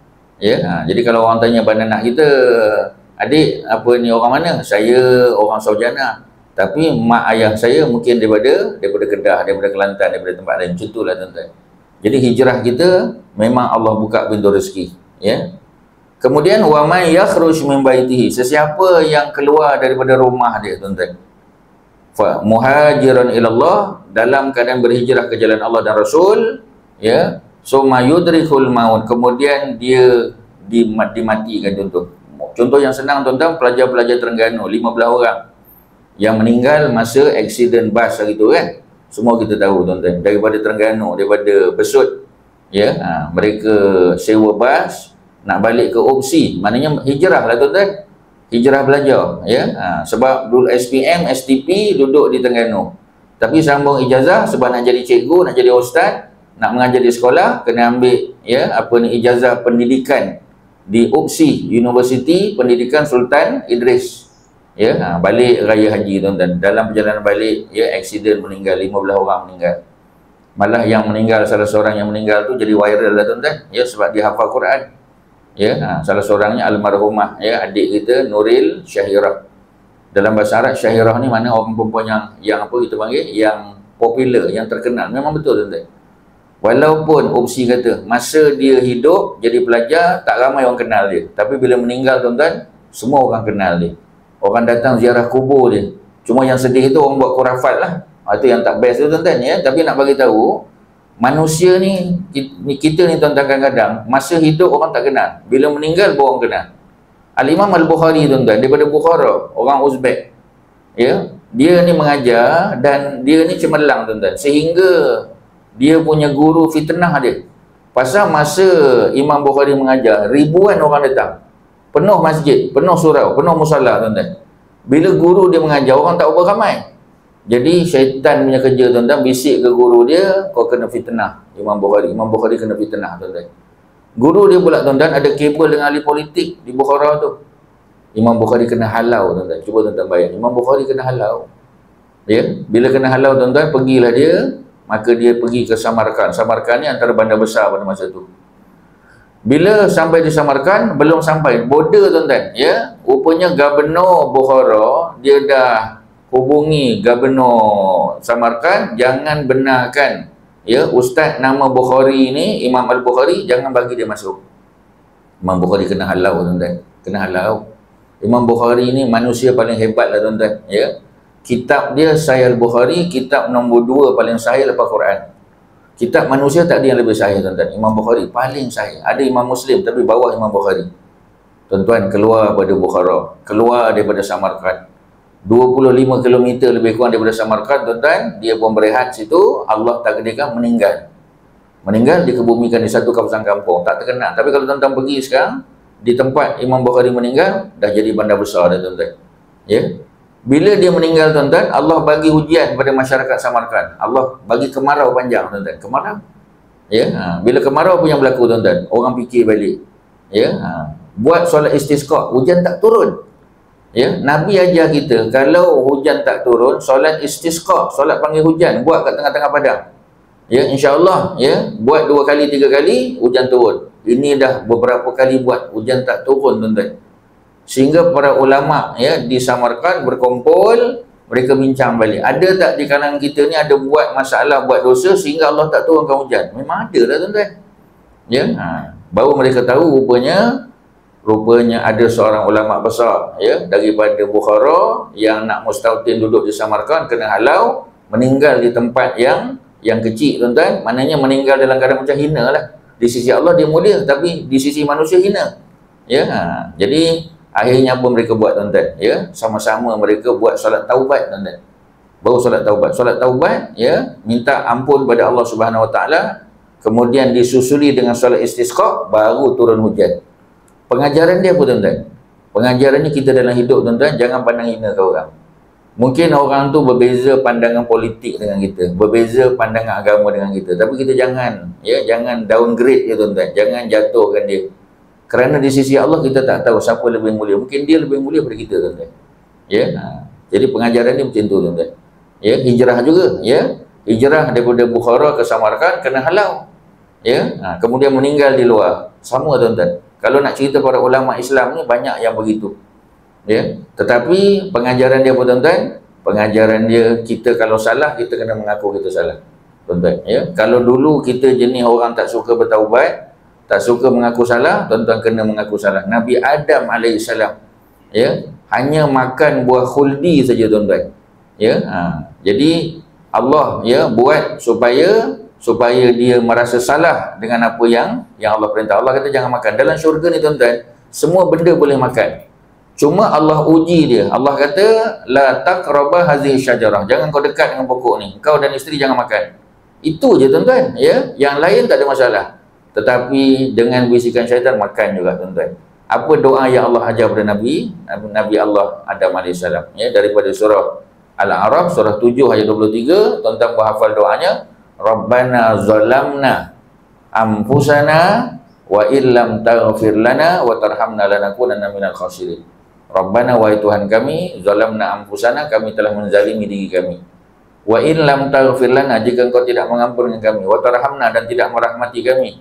Ya, jadi kalau orang tanya pada anak kita, adik apa ni orang mana? Saya orang Saujana. Tapi mak ayah saya mungkin daripada Kedah, daripada Kelantan, daripada tempat lain. Macam itulah tuan-tuan. Jadi hijrah kita memang Allah buka pintu rezeki, ya. Kemudian wa may yakhruj min baitihi, sesiapa yang keluar daripada rumah dia tuan-tuan, fa muhajiran ila Allah, dalam keadaan berhijrah ke jalan Allah dan Rasul, ya, summa yudrikul maut, kemudian dia dimatikan. Contoh yang senang tuan-tuan, pelajar-pelajar Terengganu 15 orang yang meninggal masa aksiden bas hari tu kan. Semua kita tahu tuan-tuan, daripada Terengganu, daripada Besut, ya, mereka sewa bas nak balik ke Opsi, maknanya hijrah lah tuan-tuan, hijrah belajar, ya. Sebab dulu SPM, STP duduk di Terengganu, tapi sambung ijazah sebab nak jadi cikgu, nak jadi ustaz, nak mengajar di sekolah, kena ambil, ya, apa ni, ijazah pendidikan di Opsi University Pendidikan Sultan Idris. Ya, balik raya haji tuan-tuan, dalam perjalanan balik, ya, aksiden meninggal, 15 orang meninggal. Malah yang meninggal, salah seorang yang meninggal tu jadi viral lah tuan-tuan, ya, sebab dia hafal Quran. Ya, salah seorangnya almarhumah, ya, adik kita Nuril Syahirah. Dalam bahasa Arab Syahirah ni mana orang perempuan yang apa kita panggil, yang popular, yang terkenal. Memang betul tuan-tuan. Walaupun Opsi kata masa dia hidup jadi pelajar tak ramai orang kenal dia, tapi bila meninggal tuan-tuan, semua orang kenal dia. Orang datang ziarah kubur dia. Cuma yang sedih itu orang buat khurafat lah. Itu yang tak best tu tuan-tuan, ya. Tapi nak bagi tahu, manusia ni, kita ni tuan-tuan, kadang-kadang masa hidup orang tak kenal, bila meninggal baru orang kenal. Al-Imam Al-Bukhari tuan-tuan, daripada Bukhara, orang Uzbek, ya, dia ni mengajar dan dia ni cemerlang tuan-tuan, sehingga dia punya guru fitnah dia. Pasal masa Imam Bukhari mengajar, ribuan orang datang. penuh masjid, penuh surau, penuh musalla tuan-tuan. Bila guru dia mengajar, orang tak berapa ramai. Jadi syaitan punya kerja tuan-tuan, bisik ke guru dia, kau kena fitnah Imam Bukhari kena fitnah tuan-tuan. Guru dia pula tuan-tuan ada kabel dengan ahli politik di Bukhara tu. Imam Bukhari kena halau tuan-tuan. Cuba tuan-tuan bayang, Imam Bukhari kena halau. Ya, bila kena halau tuan-tuan, pergilah dia, maka dia pergi ke Samarkand. Samarkand ni antara bandar besar pada masa tu. Bila sampai di Samarkand, belum sampai border tuan-tuan, ya. Rupanya Gubernur Bukhara dia dah hubungi Gubernur Samarkand, jangan benarkan ya ustaz nama Bukhari ni, Imam Al-Bukhari, jangan bagi dia masuk. Imam Bukhari kena halau tuan-tuan, kena halau. Imam Bukhari ni manusia paling hebat lah tuan-tuan, ya. Kitab dia Sahih Al-Bukhari, kitab nombor 2 paling sahih lepas Quran. Kitab manusia tak ada yang lebih sahih tuan-tuan. Imam Bukhari paling sahih. Ada Imam Muslim tapi bawah Imam Bukhari. Tuan-tuan, keluar daripada Bukhara, keluar daripada Samarkand. 25 km lebih kurang daripada Samarkand tuan-tuan, dia pun berehat situ, Allah takdirkan meninggal. Meninggal dikebumikan di satu kawasan kampung, tak terkenal. Tapi kalau tuan-tuan pergi sekarang di tempat Imam Bukhari meninggal, dah jadi bandar besar dah tuan-tuan. Ya. Bila dia meninggal tuan-tuan, Allah bagi ujian kepada masyarakat Samarkand. Allah bagi kemarau panjang tuan-tuan, kemarau. Ya, bila kemarau punya berlaku tuan-tuan, orang fikir balik. Ya, buat solat istisqa, hujan tak turun. Ya, Nabi ajar kita kalau hujan tak turun, solat istisqa, solat panggil hujan, buat kat tengah-tengah padang. Ya, insya-Allah ya, buat 2 kali 3 kali hujan turun. Ini dah beberapa kali buat, hujan tak turun tuan-tuan. Sehingga para ulama ya di Samarkand berkumpul, mereka bincang balik. Ada tak di kalangan kita ni ada buat masalah, buat dosa sehingga Allah tak turunkan hujan? Memang ada lah tuan-tuan. Ya, baru mereka tahu rupanya ada seorang ulama besar ya daripada Bukhara yang nak mustautin duduk di Samarkand, kena halau, meninggal di tempat yang kecil tuan-tuan. Maknanya meninggal dalam keadaan macam hina lah. Di sisi Allah dia mulia, tapi di sisi manusia hina. Ya, jadi akhirnya apa mereka buat tuan-tuan? Ya, sama-sama mereka buat solat taubat tuan-tuan. Baru solat taubat. Solat taubat ya, minta ampun pada Allah Subhanahu Wa Taala, kemudian disusuli dengan solat istisqa, baru turun hujan. Pengajaran dia apa tuan-tuan? Pengajarannya kita dalam hidup tuan-tuan, jangan pandang hina ke orang. Mungkin orang tu berbeza pandangan politik dengan kita, berbeza pandangan agama dengan kita, tapi kita jangan downgrade dia tuan-tuan, jangan jatuhkan dia. Kerana di sisi Allah kita tak tahu siapa lebih mulia. Mungkin dia lebih mulia daripada kita tuan-tuan. Ya. Jadi pengajaran dia macam tu tuan-tuan. Ya, hijrah juga, ya. Hijrah daripada Bukhara ke Samarkand kena halau. Ya. Kemudian meninggal di luar. Sama tuan-tuan. Kalau nak cerita para ulama Islam ni banyak yang begitu. Ya. Tetapi pengajaran dia apa tuan-tuan? Pengajaran dia, kita kalau salah kita kena mengaku kita salah. Tuan-tuan, ya. Kalau dulu kita jenis orang tak suka bertaubat, tak suka mengaku salah, tuan-tuan kena mengaku salah. Nabi Adam alaihissalam ya hanya makan buah khuldi saja tuan-tuan. Ya, jadi Allah ya buat supaya dia merasa salah dengan apa yang Allah perintah. Allah kata jangan makan. Dalam syurga ni tuan-tuan, semua benda boleh makan. Cuma Allah uji dia. Allah kata la taqraba hazihi syajarah. Jangan kau dekat dengan pokok ni. Kau dan isteri jangan makan. Itu je tuan-tuan, ya. Yang lain tak ada masalah. Tetapi dengan bisikan syaitan makan juga tuan-tuan. Apa doa yang Allah ajar kepada Nabi Allah Adam AS ya, daripada surah Al-A'raf surah 7 ayat 23, tuan-tuan berhafal doanya, Rabbana zalamna anfusana wa illam taghfir lana wa tarhamna lanakunanna minal khasirin. Rabbana, wahai Tuhan kami, zalamna anfusana, kami telah menzalimi diri kami. Wa illam taghfir lana, jika engkau tidak mengampunkan kami, wa tarhamna, dan tidak merahmati kami,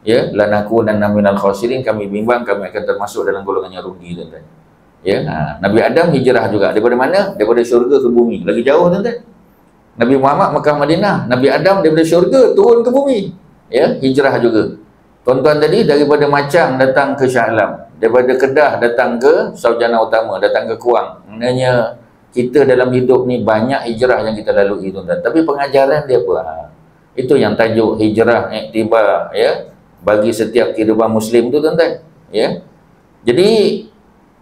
ya, lanakunanna minal khasirin, kami bimbang kami akan termasuk dalam golongan yang rugi tuan-tuan. Ya, Nabi Adam hijrah juga daripada mana? Daripada syurga ke bumi. Lagi jauh tuan-tuan. Nabi Muhammad Mekah Madinah, Nabi Adam daripada syurga turun ke bumi. Ya, hijrah juga. Tuan-tuan tadi daripada Macang datang ke Shah Alam, daripada Kedah datang ke Sarjana Utama, datang ke Kuang. Maknanya kita dalam hidup ni banyak hijrah yang kita lalui tuan-tuan. Tapi pengajaran dia apa? Itu yang tajuk hijrah iktibar ya, bagi setiap kehidupan muslim tu tuan-tuan. Ya. Jadi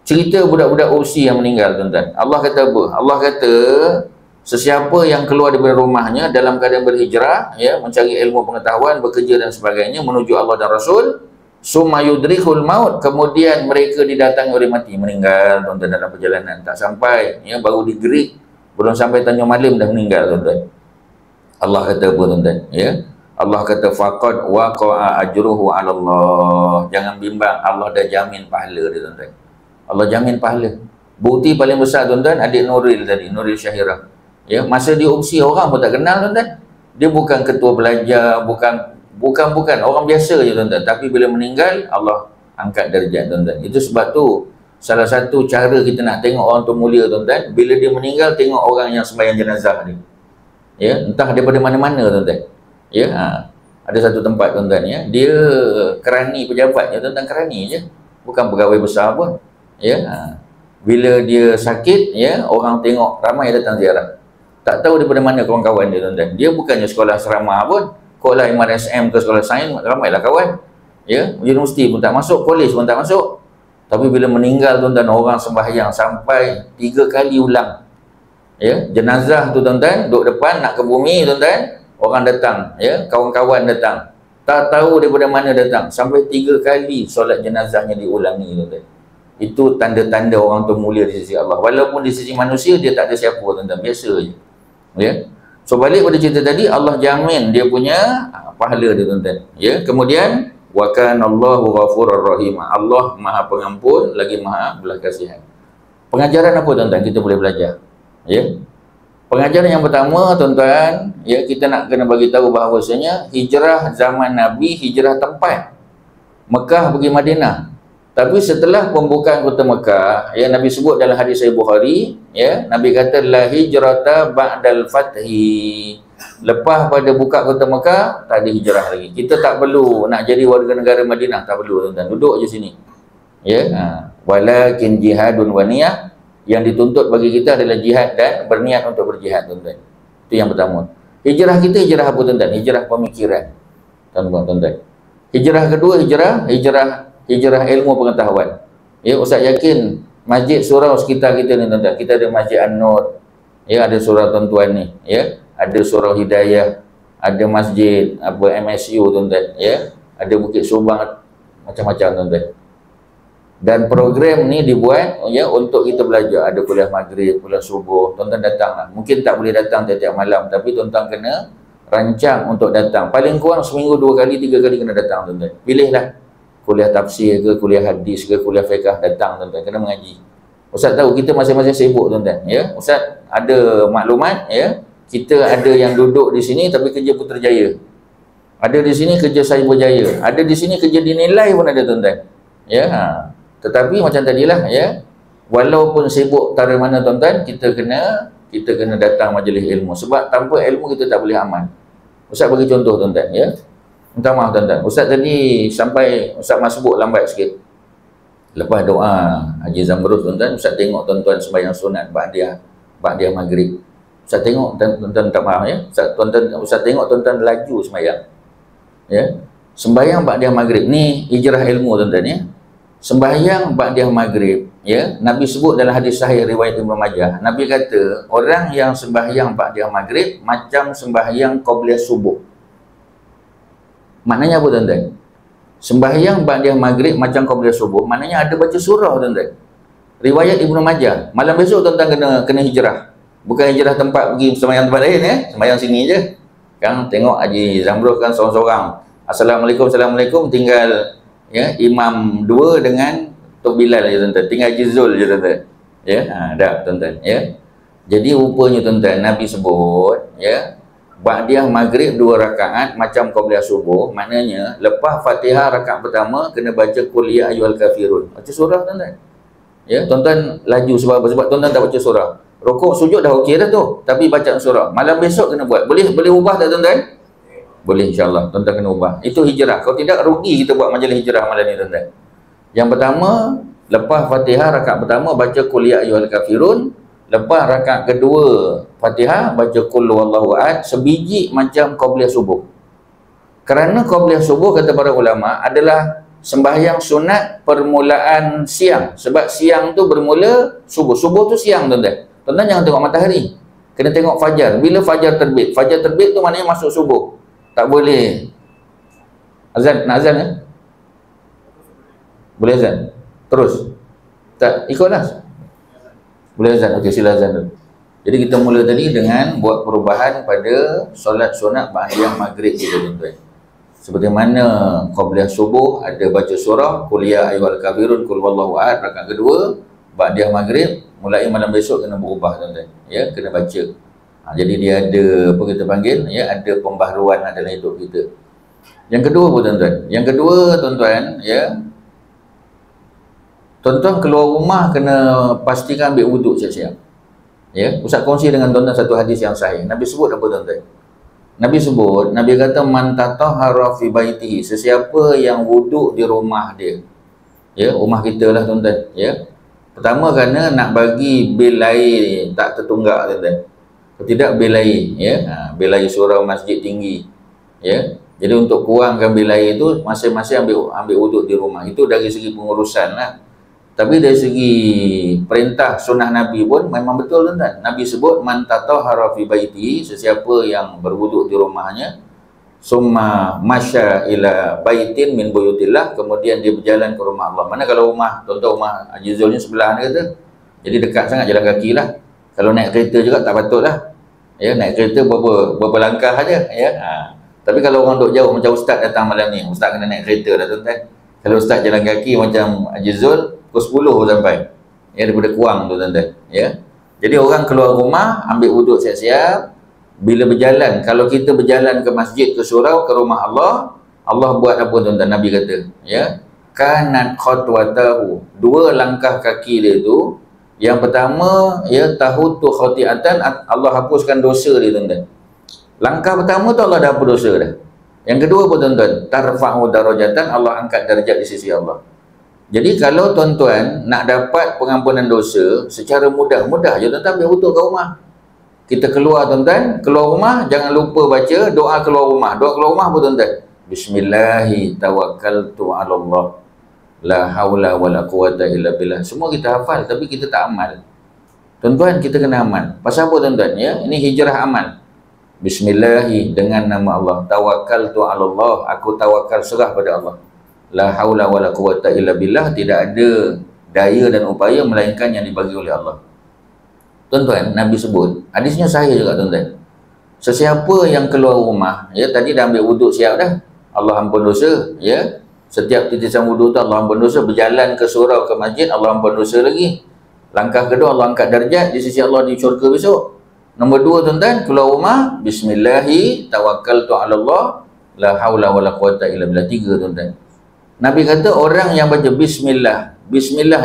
cerita budak-budak Ursi yang meninggal tuan-tuan. Allah kata apa? Allah kata sesiapa yang keluar daripada rumahnya dalam keadaan berhijrah ya, mencari ilmu pengetahuan, bekerja dan sebagainya menuju Allah dan Rasul, summa yudrikul maut, kemudian mereka didatangi oleh mati, meninggal tuan-tuan dalam perjalanan, tak sampai ya, baru digerik, belum sampai Tanjung Malim dah meninggal tuan-tuan. Allah kata apa tuan-tuan ya, Allah kata faqad waqa'a ajruhu 'ala Allah. Jangan bimbang, Allah dah jamin pahala dia tuan-tuan. Allah jamin pahala. Bukti paling besar tuan-tuan, adik Nuril tadi, Nuril Syahirah. Ya, masa dia opsi orang pun tak kenal tuan-tuan. Dia bukan ketua pelajar, bukan orang biasa je tuan-tuan, tapi bila meninggal Allah angkat darjat tuan-tuan. Itu sebab tu salah satu cara kita nak tengok orang tu mulia tuan-tuan, bila dia meninggal tengok orang yang sembahyang jenazah dia. Ya, entah daripada mana-mana tuan-tuan. Ya, ada satu tempat tuan-tuan ya, dia kerani pejabatnya tuan-tuan, kerani je, bukan pegawai besar pun. Ya, bila dia sakit ya, orang tengok ramai datang ziarah. Tak tahu daripada mana kawan-kawan dia tuan-tuan. Dia bukannya sekolah asrama pun, sekolah MRSM ke sekolah sains ramailah kawan. Ya, universiti pun tak masuk, kolej pun tak masuk. Tapi bila meninggal tuan-tuan, orang sembahyang sampai 3 kali ulang. Ya, jenazah tu tuan-tuan duduk depan nak ke bumi tuan-tuan, orang datang ya, kawan-kawan datang, tak tahu daripada mana datang, sampai 3 kali solat jenazahnya diulangi tuan-tuan. Itu tanda-tanda orang tu mulia di sisi Allah. Walaupun di sisi manusia dia tak ada siapa tuan-tuan, biasa je. Ya. So balik pada cerita tadi, Allah jamin dia punya pahala dia tuan-tuan. Ya, kemudian wa kana Allahu ghafurur rahim. Allah Maha Pengampun lagi Maha belas kasihan. Pengajaran apa tuan-tuan kita boleh belajar? Ya. Pengajaran yang pertama tuan-tuan, ya, kita nak kena bagi tahu bahawasanya hijrah zaman Nabi, hijrah tempat. Mekah pergi Madinah. Tapi setelah pembukaan kota Mekah, ya, Nabi sebut dalam hadis Sahih Bukhari, ya, Nabi kata la hijrata ba'dal fathi. Lepas pada buka kota Mekah, tak ada hijrah lagi. Kita tak perlu nak jadi warga negara Madinah, tak perlu tuan-tuan. Duduk je sini. Ya, walakin jihadun wa niyah. Yang dituntut bagi kita adalah jihad dan berniat untuk berjihad tuan-tuan. Itu yang pertama. Hijrah kita hijrah apa tuan-tuan? Hijrah pemikiran. Tuan-tuan. Hijrah kedua hijrah ilmu pengetahuan. Ya, Ustaz yakin masjid surau sekitar kita ni tuan-tuan. Kita ada Masjid An-Nur. Ya, ada surau tuan-tuan ni, ya. Ada surau Hidayah, ada masjid MSU tuan-tuan, ya. Ada Bukit Subang, macam-macam tuan-tuan. Dan program ni dibuat ya untuk kita belajar. Ada kuliah maghrib, kuliah subuh. Tuan-tuan datanglah. Mungkin tak boleh datang tiap-tiap malam, tapi tuan-tuan kena rancang untuk datang. Paling kurang seminggu 2 kali, 3 kali kena datang tuan-tuan. Pilihlah kuliah tafsir ke, kuliah hadis ke, kuliah fiqh, datang tuan-tuan, kena mengaji. Ustaz tahu kita masing-masing sibuk tuan-tuan, ya. Ustaz ada maklumat, ya. Kita ada yang duduk di sini tapi kerja Putrajaya. Ada di sini kerja Cyberjaya. Ada di sini kerja dinilai pun ada tuan-tuan. Ya. Tetapi macam tadilah, ya, walaupun sibuk tara mana tuan-tuan, kita kena datang majlis ilmu. Sebab tanpa ilmu kita tak boleh amal. Ustaz bagi contoh tuan-tuan, ya. Minta maaf tuan-tuan. Ustaz tadi sampai Ustaz masbuk lambat sikit. Lepas doa Haji Zamrud tuan-tuan, Ustaz tengok tuan-tuan sembahyang sunat ba'diyah maghrib. Ustaz tengok tuan-tuan, minta maaf ya. Ustaz tengok tuan-tuan laju sembahyang. Ya. Sembahyang ba'diyah maghrib ni hijrah ilmu tuan-tuan, ya. Sembahyang ba'diyah maghrib, ya, Nabi sebut dalam hadis sahih riwayat Ibnu Majah. Nabi kata orang yang sembahyang ba'diyah maghrib macam sembahyang qabliyah subuh. Maknanya apa tuan-tuan? Sembahyang ba'diyah maghrib macam qabliyah subuh, maknanya ada baca surah tuan-tuan. Riwayat Ibnu Majah. Malam besok tuan-tuan kena hijrah. Bukan hijrah tempat pergi sembahyang tempat lain, ya. Sembahyang sini je. Kan tengok Haji Zamrud kan seorang-seorang. Assalamualaikum, tinggal, ya, imam 2 dengan Tok Bilal je tuan-tuan, tinggal Jizul je tuan-tuan, ya. Dah tuan-tuan, ya. Jadi rupanya tuan-tuan Nabi sebut, ya, ba'diyah maghrib 2 rakaat macam qabliyah subuh, maknanya lepas Fatihah rakaat pertama kena baca qul ya ayyuhal kafirun, baca surah tuan-tuan. Ya, tuan-tuan laju sebab tuan-tuan tak baca surah. Rukuk sujud dah okey dah tu, tapi baca surah. Malam besok kena buat. Boleh ubah tak tuan-tuan? Boleh, insya-Allah. Tuan-tuan kena ubah. Itu hijrah. Kalau tidak rugi kita buat majlis hijrah malam ni tuan-tuan. Yang pertama, lepas Fatihah rakaat pertama baca qul ya ayyuhal kafirun, lepas rakaat kedua Fatihah baca qul huwallahu ahad, sebiji macam qabliyah subuh. Kerana qabliyah subuh kata para ulama adalah sembahyang sunat permulaan siang. Sebab siang tu bermula subuh. Subuh tu siang tuan-tuan. Tuan-tuan jangan tengok matahari. Kena tengok fajar. Bila fajar terbit? Fajar terbit tu maknanya masuk subuh. Tak boleh azan, nak azan ya? Boleh azan? Terus? Tak ikutlah. Boleh azan? Okey, sila azan dulu. Jadi kita mula tadi dengan buat perubahan pada solat sunat ba'diyah maghrib kita, tuan-tuan. Seperti mana qabliyah subuh ada baca surah qul ya ayyuhal kafirun qul wallahu ahad, rakaat kedua ba'diyah maghrib mulai malam besok kena berubah, tuan-tuan. Ya, kena baca. Jadi dia ada apa kita panggil, ya, ada pembaharuan dalam hidup kita. Yang kedua apa, tuan-tuan? Yang kedua, tuan-tuan, ya, tuan-tuan keluar rumah kena pastikan ambil wuduk siap-siap. Ya, Ustaz kongsi dengan tuan-tuan satu hadis yang sahih. Nabi sebut apa, tuan-tuan? Nabi kata man tatahhara fi baitihi, sesiapa yang wuduk di rumah dia. Ya, rumah kita lah, tuan-tuan, ya. Pertama kerana nak bagi bil air tak tertunggak, tuan-tuan. Tidak bil air, ya. Bil air surau masjid tinggi. Ya. Jadi untuk kurangkan bil air itu masing-masing ambil wuduk di rumah. Itu dari segi pengurusan lah. Tapi dari segi perintah sunnah Nabi pun memang betul, tuan-tuan. Nabi sebut man tatahhara fi baiti, sesiapa yang berwuduk di rumahnya, summa masya ila baitin min buyutillah, kemudian dia berjalan ke rumah Allah. Mana kalau rumah, tuan-tuan, rumah Haji Zul ni sebelah ni kata. Jadi dekat sangat, jalan kaki lah. Kalau naik kereta juga tak patut lah. Ya, naik kereta berapa langkah aja, ya. Tapi kalau orang duduk jauh, macam Ustaz datang malam ni, Ustaz kena naik kereta dah, tuan-tuan. Kalau Ustaz jalan kaki macam Haji Zul, pukul 10 sampai. Ya, daripada kurang tu, tuan-tuan. Ya. Jadi orang keluar rumah, ambil wuduk siap-siap. Bila berjalan, kalau kita berjalan ke masjid, ke surau, ke rumah Allah, Allah buat apa, tuan-tuan? Nabi kata, ya, kanat khutwatahu, 2 langkah kaki dia tu. Yang pertama, ya, tahutu khati'atan, Allah hapuskan dosa dia, tuan-tuan. Langkah pertama tu Allah dah hapus dosa dah. Yang kedua apa, tuan-tuan? Tarfa'u darajatan, Allah angkat darjat di sisi Allah. Jadi kalau tuan-tuan nak dapat pengampunan dosa secara mudah je, tuan-tuan ambil wuduk kat rumah. Kita keluar, tuan-tuan, keluar rumah jangan lupa baca doa keluar rumah. Doa keluar rumah apa, tuan-tuan? Bismillahi tawakkaltu 'ala Allah. La haula wala quwata illa billah. Semua kita hafal tapi kita tak amal. Tuan-tuan, kita kena amal. Pasal apa, tuan-tuan? Ya, ini hijrah amal. Bismillahi, dengan nama Allah. Tawakkaltu 'ala Allah, aku tawakal serah pada Allah. La haula wala quwata illa billah, tidak ada daya dan upaya melainkan yang dibagi oleh Allah. Tuan-tuan, Nabi sebut, hadisnya sahih juga, tuan-tuan. Sesiapa yang keluar rumah, ya, tadi dah ambil wuduk siap dah, Allah ampun dosa, ya. Setiap titisan wuduk tu Allah ampun dosa. Berjalan ke surau, ke masjid, Allah ampun dosa lagi. Langkah kedua, Allah angkat darjat di sisi Allah di syurga besok. Nombor 2, tuan-tuan, keluar rumah, Bismillahi tawakkaltu 'ala Allah, la haula wala quwata illa billah. 3, tuan-tuan. Nabi kata orang yang baca bismillah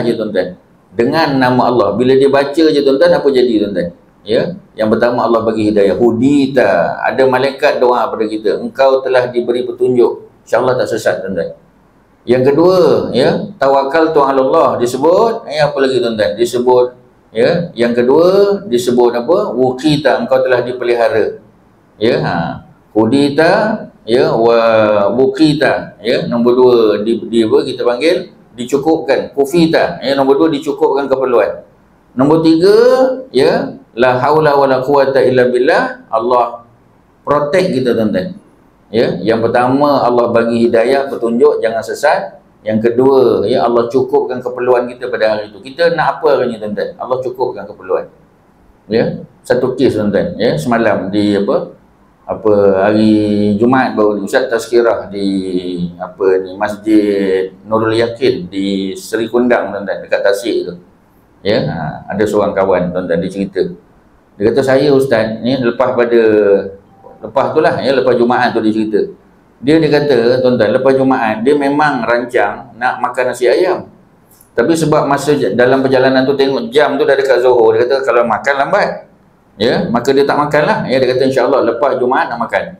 je, tuan-tuan, dengan nama Allah, bila dia baca je, tuan-tuan, apa jadi, tuan-tuan? Ya, yang pertama Allah bagi hidayah, hudita, ada malaikat doa pada kita, engkau telah diberi petunjuk, insya-Allah tak sesat, tuan-tuan. Yang kedua, ya, tawakkaltu 'ala Allah disebut, apa lagi, tuan-tuan? Disebut, ya, yang kedua disebut apa? Wuqita, engkau telah dipelihara. Ya, hudita, ya, wa wuqita, ya. Nombor 2 di apa kita panggil? Dicukupkan, kufita. Ya, nombor 2 dicukupkan keperluan. Nombor 3, ya, la haula wala quwata illa billah, Allah protect kita, tuan-tuan. Ya, yang pertama Allah bagi hidayah, petunjuk, jangan sesat. Yang kedua, ya, Allah cukupkan keperluan kita pada hari itu. Kita nak apa hari ini, tuan-tuan? Allah cukupkan keperluan. Ya, satu kes, tuan-tuan, ya, semalam di hari Jumaat baru ni, Ustaz tazkirah di Masjid Nurul Yakin di Seri Kundang, tuan-tuan, dekat Tasik tu. Ya, ada seorang kawan, tuan-tuan, dia cerita. Dia kata, saya Ustaz ni lepas Jumaat tu dia cerita. Dia kata, tuan-tuan, lepas Jumaat dia memang rancang nak makan nasi ayam. Tapi sebab masa dalam perjalanan tu tengok jam tu dah dekat Zohor, dia kata kalau makan lambat, ya, maka dia tak makan lah. Ya, dia kata insya-Allah lepas Jumaat nak makan.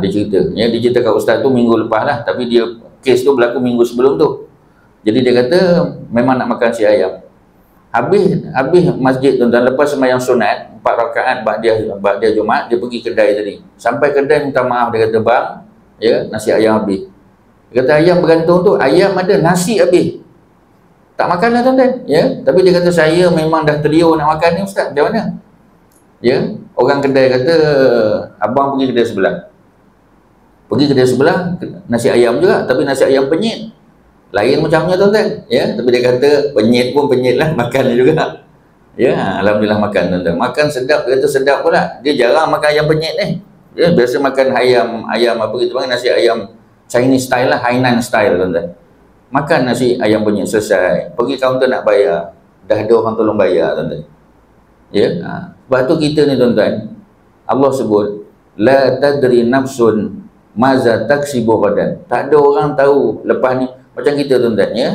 Dia cerita. Ya, dia cerita kat ustaz tu minggu lepas lah, tapi dia kes tu berlaku minggu sebelum tu. Jadi dia kata memang nak makan nasi ayam. Habis masjid, tuan-tuan, lepas sembahyang sunat 4 rakaat ba'diyah Jumaat, dia pergi kedai tadi. Sampai kedai minta maaf, dia kata, bang, ya, nasi ayam habis. Dia kata ayam bergantung tu, ayam ada, nasi habis. Tak makan lah, tuan-tuan. Ya, tapi dia kata saya memang dah terliur nak makan ni, ustaz. Dari mana? Ya, orang kedai kata abang pergi kedai sebelah. Pergi kedai sebelah, nasi ayam juga, tapi nasi ayam penyit. Lain macamnya tuan-tuan, ya. Tapi dia kata penyit pun penyit lah, makan juga. Ya, alhamdulillah makan tuan-tuan. Makan sedap, dia kata sedap pula. Dia jarang makan ayam penyit ni. Dia biasa makan ayam apa kita panggil, nasi ayam Chinese style lah, Hainan style tuan-tuan. Makan nasi ayam penyit selesai. Pergi kaunter nak bayar. Dah ada orang tolong bayar tuan-tuan. Ya, sebab tu kita ni tuan-tuan, Allah sebut la tadri nafsun maza taksibu ghadan. Tak ada orang tahu lepas ni. Macam kita tuan-tuan, ya.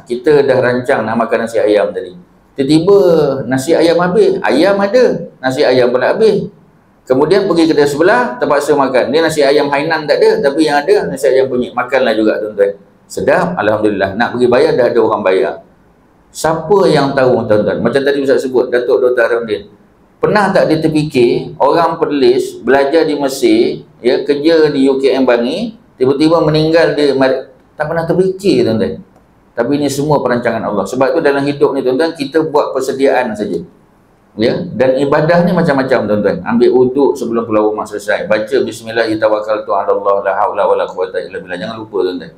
Kita dah rancang nak makan nasi ayam tadi. Tiba-tiba nasi ayam habis. Ayam ada, nasi ayam pula habis. Kemudian pergi kedai sebelah, terpaksa makan. Dia nasi ayam Hainan tak ada, tapi yang ada nasi ayam penyit. Makanlah juga tuan-tuan. Sedap, alhamdulillah. Nak pergi bayar, dah ada orang bayar. Siapa yang tahu tuan-tuan? Macam tadi Ustaz sebut, Datuk Dr. Harudin. Pernah tak dia terfikir orang Perlis belajar di Mesir, ya, kerja di UKM Bangi, tiba-tiba meninggal di tak pernah terfikir tuan-tuan. Tapi ini semua perancangan Allah. Sebab tu dalam hidup ni tuan-tuan, kita buat persediaan saja. Ya, dan ibadah ni macam-macam tuan-tuan. Ambil wuduk sebelum keluar rumah selesai. Baca bismillah tawakkaltu 'ala Allah la haula wala quwwata illa billah. Jangan lupa tuan-tuan.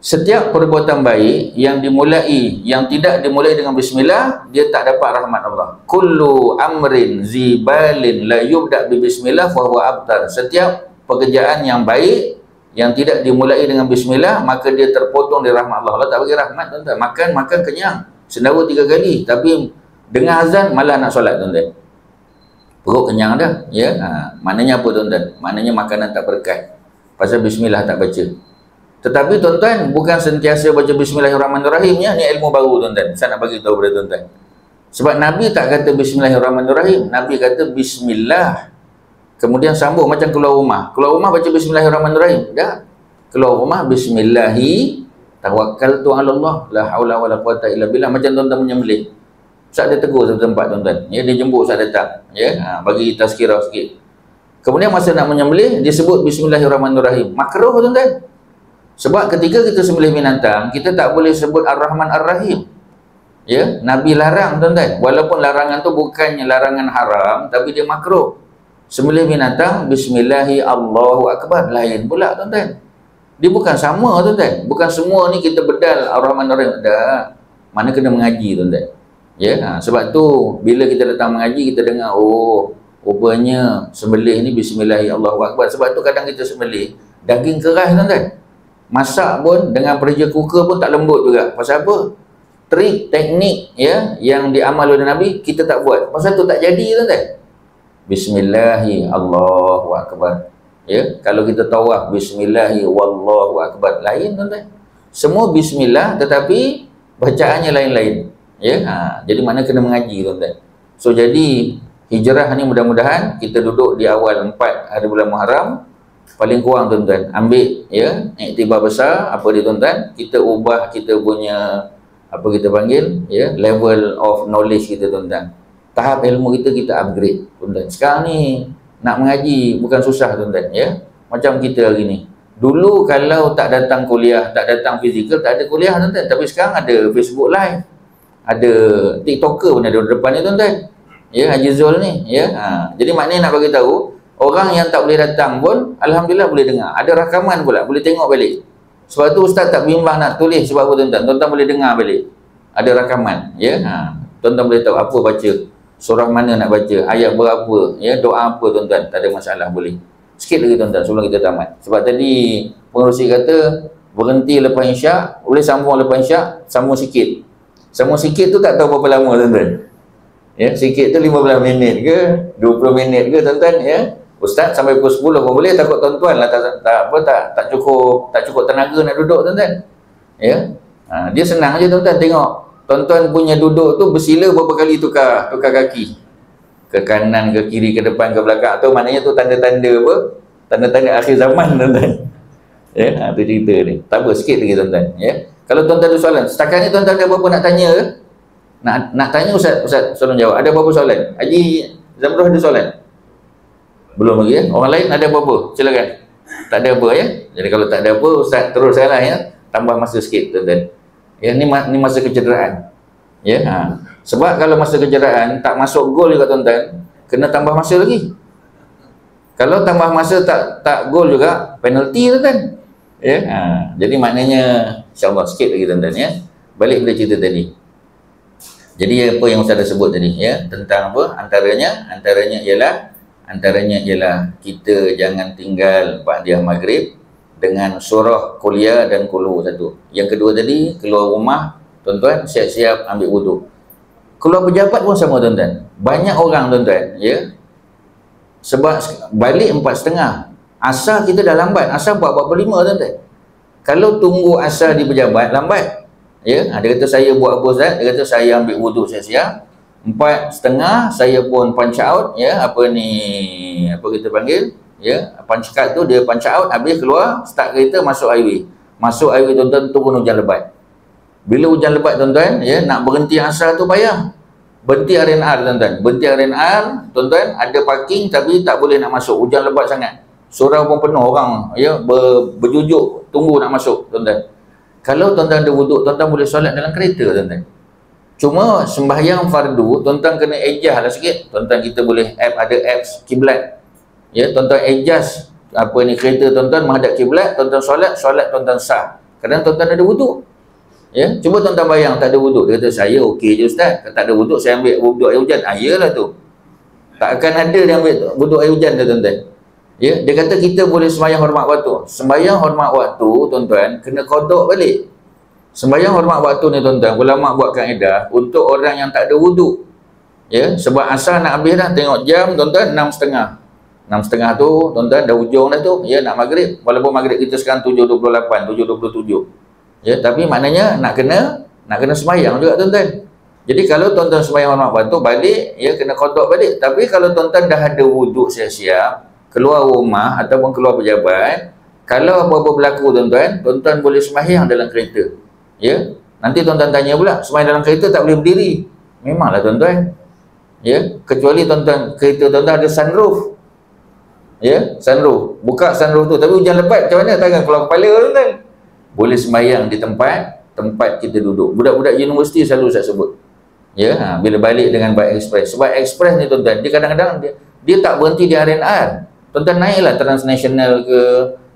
Setiap perbuatan baik yang dimulai, yang tidak dimulai dengan bismillah, dia tak dapat rahmat Allah. Kullu amrin zibalin la yubda bi bismillah fa huwa abtar. Setiap pekerjaan yang baik yang tidak dimulai dengan bismillah, maka dia terpotong dari rahmat Allah. Allah tak bagi rahmat tuan-tuan. Makan kenyang, sendawa 3 kali, tapi dengar azan malah nak solat tuan-tuan. Perut kenyang dah, ya. Maknanya apa tuan-tuan? Maknanya makanan tak berkat. Pasal bismillah tak baca. Tetapi tuan-tuan, bukan sentiasa baca bismillahirrahmanirrahim, ya. Ni ilmu baru tuan-tuan. Saya nak bagi tahu kepada tuan-tuan. Sebab Nabi tak kata bismillahirrahmanirrahim. Nabi kata bismillah. Kemudian sambung macam keluar rumah. Keluar rumah baca bismillahirrahmanirrahim. Dah. Keluar rumah bismillahi tawakkaltu 'ala Allah la haula wala quwwata illa billah. Macam tuan-tuan menyembelih. Ustaz dia tegur satu tempat tuan-tuan. Ya, dia jemput Ustaz datang. Ya, bagi tazkirah sikit. Kemudian masa nak menyembelih, dia sebut bismillahirrahmanirrahim. Makruh tuan-tuan. Sebab ketika kita sembelih binatang, kita tak boleh sebut Ar-Rahman Ar-Rahim. Ya, Nabi larang tuan-tuan. Walaupun larangan tu bukannya larangan haram, tapi dia makruh. Sembelih binatang, bismillahi Allahu Akbar. Lain pula tuan-tuan. Dia bukan sama tuan-tuan. Bukan semua ni kita bedal Ar-Rahman Ar-Rahim. Dah. Mana kena mengaji tuan-tuan. Ya, sebab tu bila kita datang mengaji, kita dengar, oh, rupanya sembelih ni bismillahi Allahu Akbar. Sebab tu kadang kita sembelih daging keras tuan-tuan. Masak pun dengan pekerja cooker pun tak lembut juga. Pasal apa? Trik, teknik, ya, yang diamal oleh Nabi, kita tak buat. Pasal tu tak jadi tuan-tuan. Bismillahi Allahu Akbar. Ya, kalau kita tawaf bismillahi wallahu akbar, lain tuan-tuan. Semua bismillah tetapi bacaannya lain-lain. Ya, jadi mana kena mengaji tuan-tuan. So jadi hijrah ni mudah-mudahan kita duduk di awal 4 hari bulan Muharram. Paling kurang tuan-tuan, ambil ya iktibar besar apa dia tuan-tuan, kita ubah kita punya apa kita panggil ya level of knowledge kita tuan-tuan. Tahap ilmu kita upgrade tuan-tuan. Sekarang ni nak mengaji bukan susah tuan-tuan ya. Macam kita hari ni. Dulu kalau tak datang kuliah, tak datang fizikal, tak ada kuliah tuan-tuan. Tapi sekarang ada Facebook Live. Ada TikToker pun ada depan ni tuan-tuan. Ya, Haji Zul ni ya. Jadi maknanya nak bagi tahu, orang yang tak boleh datang pun alhamdulillah boleh dengar. Ada rakaman pula, boleh tengok balik. Sebab tu ustaz tak bimbang nak tulis sebab apa tuan-tuan? Tuan-tuan boleh dengar balik. Ada rakaman ya. Tuan-tuan boleh tahu apa baca. Surah mana nak baca, ayat berapa, ya, doa apa tuan-tuan, tak ada masalah, boleh. Sikit lagi tuan-tuan sebelum kita tamat. Sebab tadi pengerusi kata berhenti lepas isyak, boleh sambung lepas isyak, sambung sikit. Sambung sikit tu tak tahu berapa lama tuan-tuan. Ya, sikit tu 15 minit ke, 20 minit ke tuan-tuan ya. Ustaz sampai pukul 10 pun boleh, takut tuan-tuan lah tak cukup tenaga nak duduk tuan-tuan. Ya. Dia senang aja tuan-tuan, tengok. Tuan-tuan punya duduk tu bersila berapa kali tukar kaki. Ke kanan, ke kiri, ke depan, ke belakang. Atau maknanya tu tanda-tanda apa? Tanda-tanda akhir zaman tuan-tuan. Ya, tu cerita ni. Tak apa, sikit lagi tuan-tuan. Ya. Kalau tuan-tuan ada soalan, setakat ni tuan-tuan ada apa-apa nak tanya ke? Nak tanya Ustaz tolong jawab. Ada apa-apa soalan? Haji Zamrul ada soalan? Belum lagi ya. Orang lain ada apa-apa? Silakan. Tak ada apa ya. Jadi kalau tak ada apa, Ustaz terus saya lah ya. Tambah masa sikit tuan-tuan. Ya, ni masa kecederaan. Ya. Sebab kalau masa kecederaan tak masuk gol juga tuan-tuan, kena tambah masa lagi. Kalau tambah masa tak gol juga, penalti tuan-tuan. Ya. Jadi maknanya InsyaAllah sikit lagi tuan-tuan ya. Balik pada cerita tadi. Jadi apa yang Ustaz dah sebut tadi ya, tentang apa? Antaranya ialah kita jangan tinggal ba'diyah maghrib dengan surah kuliah dan kulu satu. Yang kedua tadi, keluar rumah tuan-tuan siap-siap ambil wuduk. Keluar pejabat pun sama tuan-tuan. Banyak orang tuan-tuan ya. Sebab balik 4.30. Asar kita dah lambat. Asar 4.45 tuan-tuan. Kalau tunggu asar di pejabat lambat. Ya, dia kata saya buat apa Ustaz? Dia kata saya ambil wuduk siap-siap. 4.30 saya pun punch out ya, apa kita panggil ya, punch card tu dia punch out, habis keluar start kereta masuk highway. Masuk highway tuan-tuan turun hujan lebat. Bila hujan lebat tuan-tuan ya, nak berhenti asar tu payah. Berhenti R&R tuan-tuan. Berhenti R&R tuan-tuan, ada parking tapi tak boleh nak masuk, hujan lebat sangat. Surau pun penuh orang ya, berjujuk tunggu nak masuk tuan-tuan. Kalau tuan-tuan ada wuduk, tuan-tuan boleh solat dalam kereta tuan-tuan. Cuma sembahyang fardu, tuan-tuan kena adjust lah sikit. Tuan-tuan kita boleh ada apps kiblat. Ya, tuan-tuan adjust kereta tuan-tuan menghadap kiblat, tuan-tuan solat tuan-tuan sah. Kadang tuan-tuan ada wuduk. Ya, cuba tuan-tuan bayang tak ada wuduk. Dia kata saya okey je Ustaz. Kalau tak ada wuduk saya ambil wuduk air hujan. Iyalah tu. Tak akan ada dia ambil wuduk air hujan dia tuan-tuan. Ya, dia kata kita boleh sembahyang hormat waktu. Sembahyang hormat waktu tuan-tuan kena qada balik. Sembahyang hormat waktu ni tuan-tuan, ulama buat kaedah untuk orang yang tak ada wuduk. Ya, sebab asar nak habis dah, tengok jam tuan-tuan 6.30. 6.30 tu tuan-tuan dah hujung dah tu, ya nak maghrib. Walaupun maghrib kita sekarang 7.28, 7.27. Ya, tapi maknanya nak kena sembahyang juga tuan-tuan. Jadi kalau tuan-tuan sembahyang hormat waktu balik, ya kena qada balik. Tapi kalau tuan-tuan dah ada wuduk siap-siap, keluar rumah ataupun keluar pejabat, kalau apa-apa berlaku tuan-tuan boleh sembahyang dalam kereta. Ya, nanti tuan-tuan tanya pula, sembahyang dalam kereta tak boleh berdiri. Memanglah tuan-tuan. Ya, kecuali tuan-tuan kereta tuan-tuan ada sunroof. Ya, sunroof. Buka sunroof tu, tapi hujan lebat macam mana? Tangan keluar kepala tuan-tuan. Boleh sembahyang di tempat kita duduk. Budak-budak universiti selalu saya sebut. Ya, bila balik dengan bike express. Sebab express ni tuan-tuan, dia kadang-kadang dia tak berhenti di R&R. Tuan-tuan naiklah Transnational ke,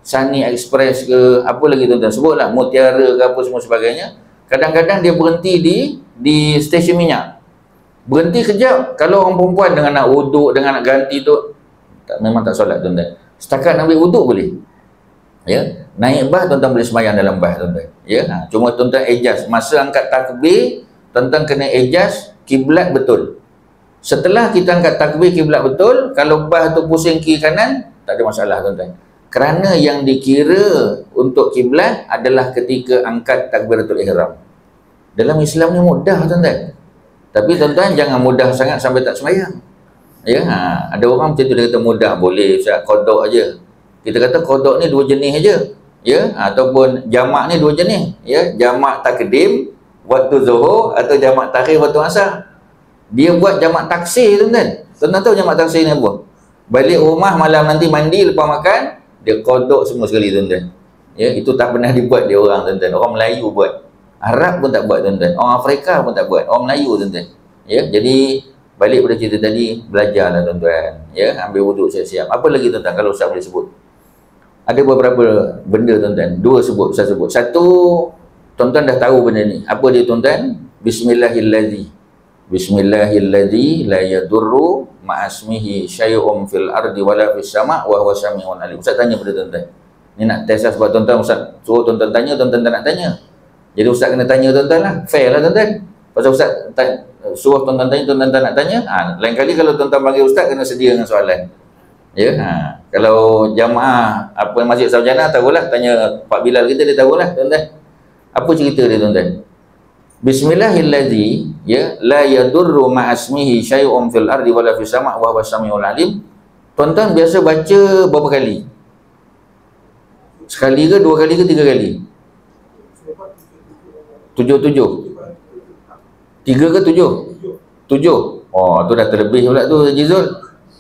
Sunny Express ke, apa lagi tuan-tuan sebutlah, Mutiara ke apa semua sebagainya. Kadang-kadang dia berhenti di stesen minyak. Berhenti kejap. Kalau orang perempuan dengan nak wuduk, dengan nak ganti tu, memang tak solat tuan-tuan. Setakat nak ambil wuduk boleh. Ya, naik bas tuan-tuan boleh sembahyang dalam bas tuan-tuan. Ya, cuma tuan-tuan adjust masa angkat takbir, tuan-tuan kena adjust kiblat betul. Setelah kita angkat takbir kiblat betul, kalau bas tu pusing kiri kanan, tak ada masalah tuan-tuan. Kerana yang dikira untuk kiblat adalah ketika angkat takbiratul ihram. Dalam Islam ni mudah tuan-tuan. Tapi tuan-tuan jangan mudah sangat sampai tak sembahyang. Ya, ada orang macam tu dia kata mudah, boleh Ustaz, qada aja. Kita kata qada ni dua jenis aja. Ya, ataupun jamak ni dua jenis. Ya, jamak takdim waktu zuhur atau jamak takhir waktu asar. Dia buat jamak taksir tuan-tuan. Tuan-tuan tahu jamak taksir ni apa? Balik rumah malam nanti mandi lepas makan, dia kodok semua sekali tuan-tuan. Ya, itu tak pernah dibuat dia orang tuan-tuan. Orang Melayu buat. Arab pun tak buat tuan-tuan. Orang Afrika pun tak buat. Orang Melayu tuan-tuan. Ya, jadi balik pada cerita tadi, belajarlah tuan-tuan. Ya, ambil wuduk siap-siap. Apa lagi tuan-tuan kalau Ustaz boleh sebut? Ada beberapa benda tuan-tuan. Dua Ustaz sebut. Satu, tuan-tuan dah tahu benda ni. Apa dia tuan-tuan? Bismillahilladzi la yadurru ma'asmihi syai'un fil ardi wala fis sama' wa huwa sami'un alim. Ustaz tanya pada tuan-tuan. Ni nak test sebab tuan-tuan Ustaz suruh tuan-tuan tanya, tuan-tuan tak nak tanya. Jadi Ustaz kena tanya tuan-tuan lah. Fair lah tuan-tuan. Pasal Ustaz suruh tuan-tuan tanya, tuan-tuan tak nak tanya. Lain kali kalau tuan-tuan panggil Ustaz kena sedia dengan soalan. Ya, kalau jamaah apa Masjid Sarjana tahulah, tanya Pak Bilal kita dia tahulah tuan-tuan. Apa cerita dia tuan-tuan? Bismillahilladzi ya la yadurru ma'asmihi syai'un fil ardi wala fis sama' wa huwa samiul alim. Tuan-tuan biasa baca berapa kali? Sekali ke, dua kali ke, tiga kali? 7. 3 ke 7? 7. Oh, tu dah terlebih pula tu Haji Zul.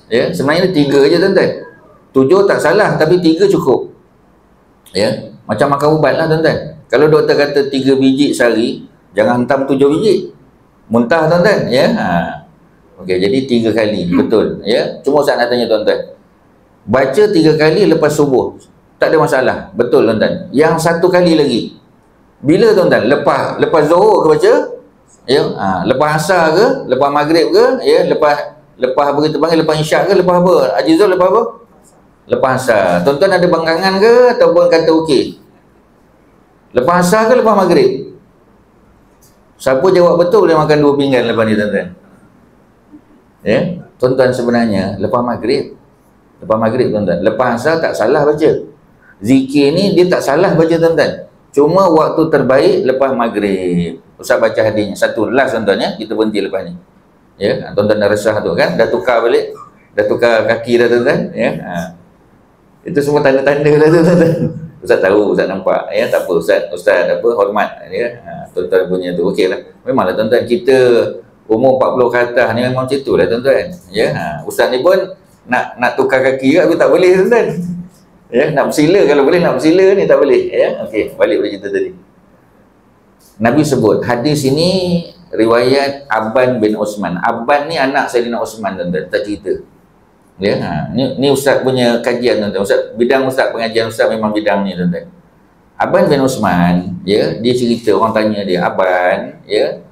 Ya, sebenarnya 3 je tuan-tuan. 7 tak salah tapi 3 cukup. Ya, macam makan ubat lah tuan-tuan. Kalau doktor kata 3 biji sehari, jangan hantam 7 biji. Muntah tuan-tuan, ya. Okey, jadi 3 kali, betul, ya. Cuma saya nak tanya tuan-tuan. Baca 3 kali lepas subuh. Tak ada masalah, betul tuan-tuan. Yang 1 kali lagi. Bila tuan-tuan? Lepas Zuhur ke baca? Ya, lepas Asar ke? Lepas Maghrib ke? Ya, lepas apa kita panggil, lepas Isyak ke? Lepas apa? Haji Zul lepas apa? Lepas Asar. Tuan-tuan ada bangkangan ke ataupun kata okey? Lepas Asar ke lepas Maghrib? Siapa jawab betul boleh makan 2 pinggan lepas ni tuan-tuan. Ya, tuan-tuan sebenarnya lepas Maghrib. Lepas Maghrib tuan-tuan. Lepas Asar tak salah baca. Zikir ni dia tak salah baca tuan-tuan. Cuma waktu terbaik lepas Maghrib. Ustaz baca hadisnya. Satu last tuan-tuan ya. Kita berhenti lepas ni. Ya, tuan-tuan dah resah tu kan? Dah tukar balik. Dah tukar kaki dah tuan-tuan. Ya. Itu semua tanda-tanda dah tuan-tuan. Ustaz tahu, Ustaz nampak. Ya, tak apa. Ustaz apa, hormat. Ya. Tuan-tuan punya tu. Okey lah. Memanglah tuan-tuan, kita umur 40 ke atas ni memang macam tu lah tuan-tuan. Ya. Ustaz ni pun nak tukar kaki ke, tapi tak boleh tuan-tuan. Ya, nak bersila kalau boleh, nak bersila ni tak boleh. Ya. Okey, balik pada cerita tadi. Nabi sebut hadis ini riwayat Abban bin Osman. Abban ni anak Saidina Osman tuan-tuan, tak cerita. Ya, ni ustaz punya kajian tuan-tuan. Bidang ustaz pengajian ustaz memang bidang ni tuan-tuan. Abban bin Osman, ya, dia cerita, orang tanya dia, Abban, ya,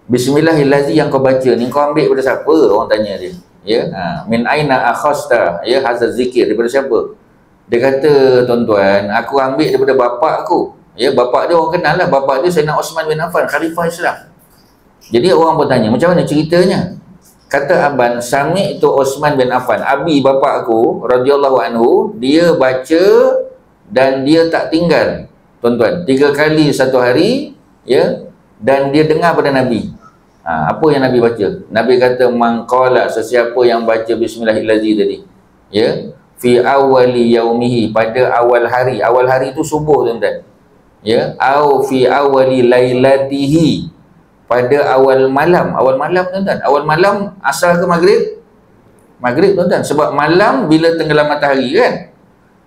Bismillahirrahmanirrahim yang kau baca ni kau ambil daripada siapa? Orang tanya dia. Ya, min aina akhasta, ya, hazal zikir, daripada siapa? Dia kata, tuan-tuan, aku ambil daripada bapak aku. Ya, bapak dia orang kenal lah. Bapak dia Sayyidina Osman bin Affan, Khalifah Islam. Jadi orang bertanya, macam mana ceritanya? Kata Abban, Sami itu Osman bin Affan, abi bapak aku, radhiyallahu anhu, dia baca dan dia tak tinggal. Tuan-tuan, 3 kali satu hari, ya, dan dia dengar pada Nabi. Apa yang Nabi baca? Nabi kata, mangqala, sesiapa yang baca Bismillahirrahmanirrahim tadi. Ya, fi awali yaumihi, pada awal hari. Awal hari itu subuh tuan-tuan. Ya, au fi awali lailatihi, pada awal malam. Awal malam tuan-tuan. Awal malam Asar ke Maghrib? Maghrib tuan-tuan. Sebab malam bila tenggelam matahari kan.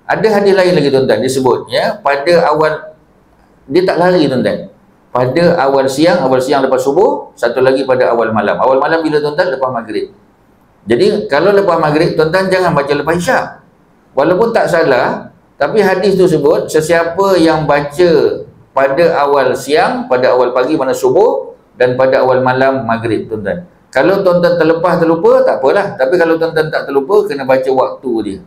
Ada hadis lain lagi tuan-tuan disebut, ya, pada awal, dia tak lari tuan-tuan. Pada awal siang lepas subuh, satu lagi pada awal malam. Awal malam bila tuan-tuan? Lepas Maghrib. Jadi kalau lepas Maghrib tuan-tuan jangan baca lepas Isyak. Walaupun tak salah, tapi hadis tu sebut sesiapa yang baca pada awal siang, pada awal pagi mana subuh, dan pada awal malam Maghrib tuan-tuan. Kalau tuan-tuan terlupa tak apalah. Tapi kalau tuan-tuan tak terlupa, kena baca waktu dia.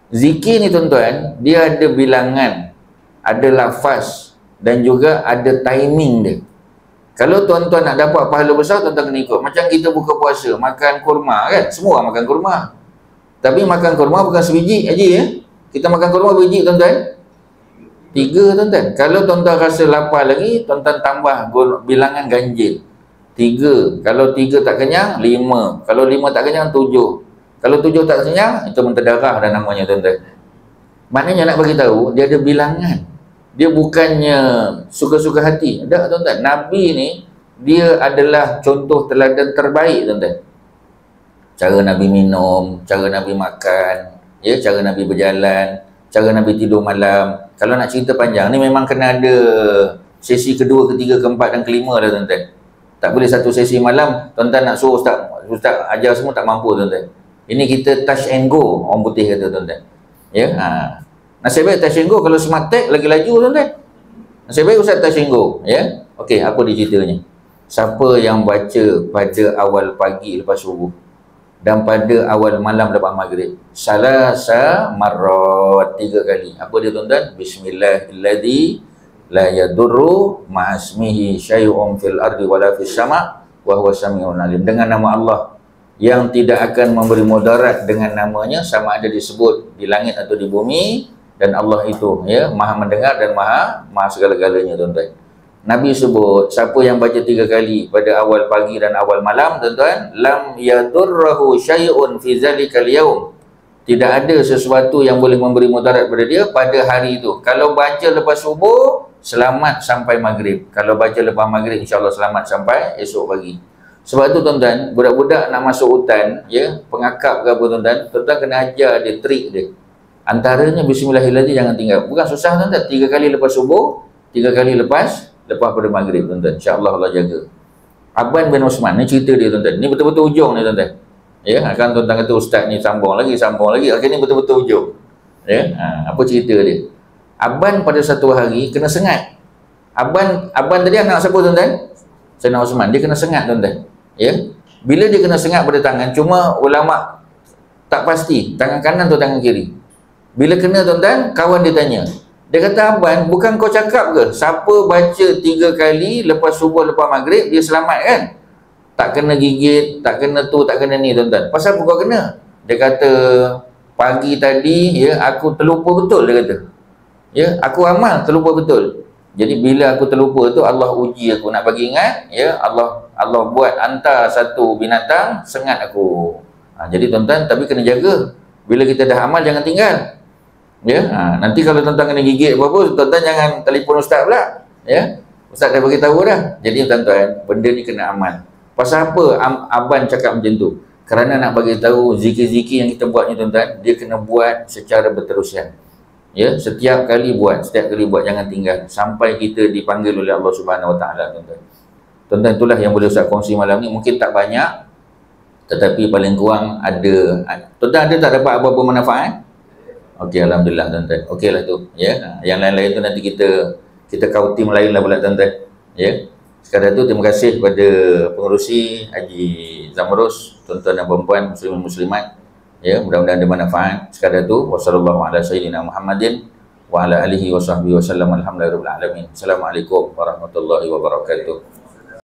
Zikir ni tuan-tuan, dia ada bilangan, ada lafaz, dan juga ada timing dia. Kalau tuan-tuan nak dapat pahala besar, tuan-tuan kena ikut. Macam kita buka puasa, makan kurma kan? Semua makan kurma. Tapi makan kurma bukan sebiji aja ya. Kita makan kurma biji tuan-tuan, 3 tuan-tuan. Kalau tuan-tuan rasa lapar lagi, tuan-tuan tambah bilangan ganjil. 3. Kalau 3 tak kenyang, 5. Kalau 5 tak kenyang, 7. Kalau 7 tak kenyang, itu menterdarah dah namanya tuan-tuan. Maknanya nak bagi tahu, dia ada bilangan. Dia bukannya suka-suka hati. Tak tuan-tuan. Nabi ni, dia adalah contoh teladan terbaik tuan-tuan. Cara Nabi minum, cara Nabi makan, ya, cara Nabi berjalan, cara Nabi tidur malam. Kalau nak cerita panjang ni memang kena ada sesi kedua, ketiga, keempat dan kelima dah tuan-tuan. Tak boleh satu sesi malam tuan-tuan nak suruh ustaz ajar semua tak mampu tuan-tuan. Ini kita touch and go, orang putih kata tuan-tuan. Ya, nasib baik touch and go. Kalau smart tech lagi laju tuan-tuan. Nasib baik ustaz touch and go, ya. Okey, apa dia ceritanya? Siapa yang baca pada awal pagi lepas subuh dan pada awal malam lepas Maghrib, salasa marrat, 3 kali. Apa dia tuan-tuan? Bismillahirrahmanirrahim, la yadurru ma'asmihi syai'un fil ardi wala fis sama' wa huwa sami'un alim. Dengan nama Allah yang tidak akan memberi mudarat dengan namanya, sama ada disebut di langit atau di bumi, dan Allah itu, ya, maha mendengar dan maha segala-galanya tuan-tuan. Nabi sebut, siapa yang baca 3 kali pada awal pagi dan awal malam tuan-tuan, lam yadurrahu syai'un fi zalikal yaum, tidak ada sesuatu yang boleh memberi mudarat pada dia pada hari itu. Kalau baca lepas subuh, selamat sampai Maghrib. Kalau baca lepas Maghrib, insya-Allah selamat sampai esok pagi. Sebab tu tuan-tuan, budak-budak nak masuk hutan, ya, pengakap ke apa tuan-tuan, tuan-tuan kena ajar dia trik dia. Antaranya Bismillahirrahmanirrahim jangan tinggal. Bukan susah tuan-tuan, 3 kali lepas subuh, 3 kali lepas pada Maghrib tuan-tuan. Insya-Allah Allah jaga. Abban bin Osman ni cerita dia tuan-tuan. Ni betul-betul ujung ni tuan-tuan. Ya, kan tuan-tuan kata ustaz ni sambung lagi. Okey, ni betul-betul ujung. Ya, apa cerita dia? Abban pada satu hari kena sengat. Aban tadi anak siapa tuan-tuan? Sayyidina Osman. Dia kena sengat tuan-tuan. Ya. Bila dia kena sengat pada tangan, cuma ulama tak pasti tangan kanan atau tangan kiri. Bila kena tuan-tuan, kawan dia tanya. Dia kata, Aban, bukan kau cakap ke? Siapa baca 3 kali lepas subuh, lepas maghrib, dia selamat kan? Tak kena gigit, tak kena tu, tak kena ni tuan-tuan. Pasal apa kau kena? Dia kata, pagi tadi, ya, aku terlupa betul, dia kata. Ya, aku amal, terlupa betul. Jadi bila aku terlupa tu, Allah uji aku nak bagi ingat, ya, Allah buat hantar satu binatang sengat aku. Jadi tuan-tuan, tapi kena jaga. Bila kita dah amal, jangan tinggal. Ya, nanti kalau tuan-tuan kena gigit apa-apa, tuan-tuan jangan telefon ustaz pula. Ya, ustaz dah bagi tahu dah. Jadi tuan-tuan, benda ni kena amal. Pasal apa Aban cakap macam tu? Kerana nak bagi tahu zikir-zikir yang kita buat ni tuan-tuan, dia kena buat secara berterusan. Ya, setiap kali buat, jangan tinggal sampai kita dipanggil oleh Allah Subhanahu Wa Taala tuan-tuan. Tuan-tuan, itulah yang boleh Ustaz kongsi malam ni. Mungkin tak banyak, tetapi paling kurang ada. Tuan-tuan ada tak dapat apa-apa manfaat? Okey, alhamdulillah tuan-tuan. Okeylah tu, ya. Yang lain-lain tu nanti kita kau tim lain lah pula tuan-tuan. Ya. Sekadar tu terima kasih kepada pengerusi Haji Zamrus, tuan-tuan dan puan-puan, muslimin muslimat. Ya, mudah-mudahan ada manfaat. Sekadar tu, wassallallahu ala sayyidina Muhammadin wa ala alihi wa sahbihi wa sallam. Alhamdulillahirabbil alamin. Assalamualaikum warahmatullahi wabarakatuh.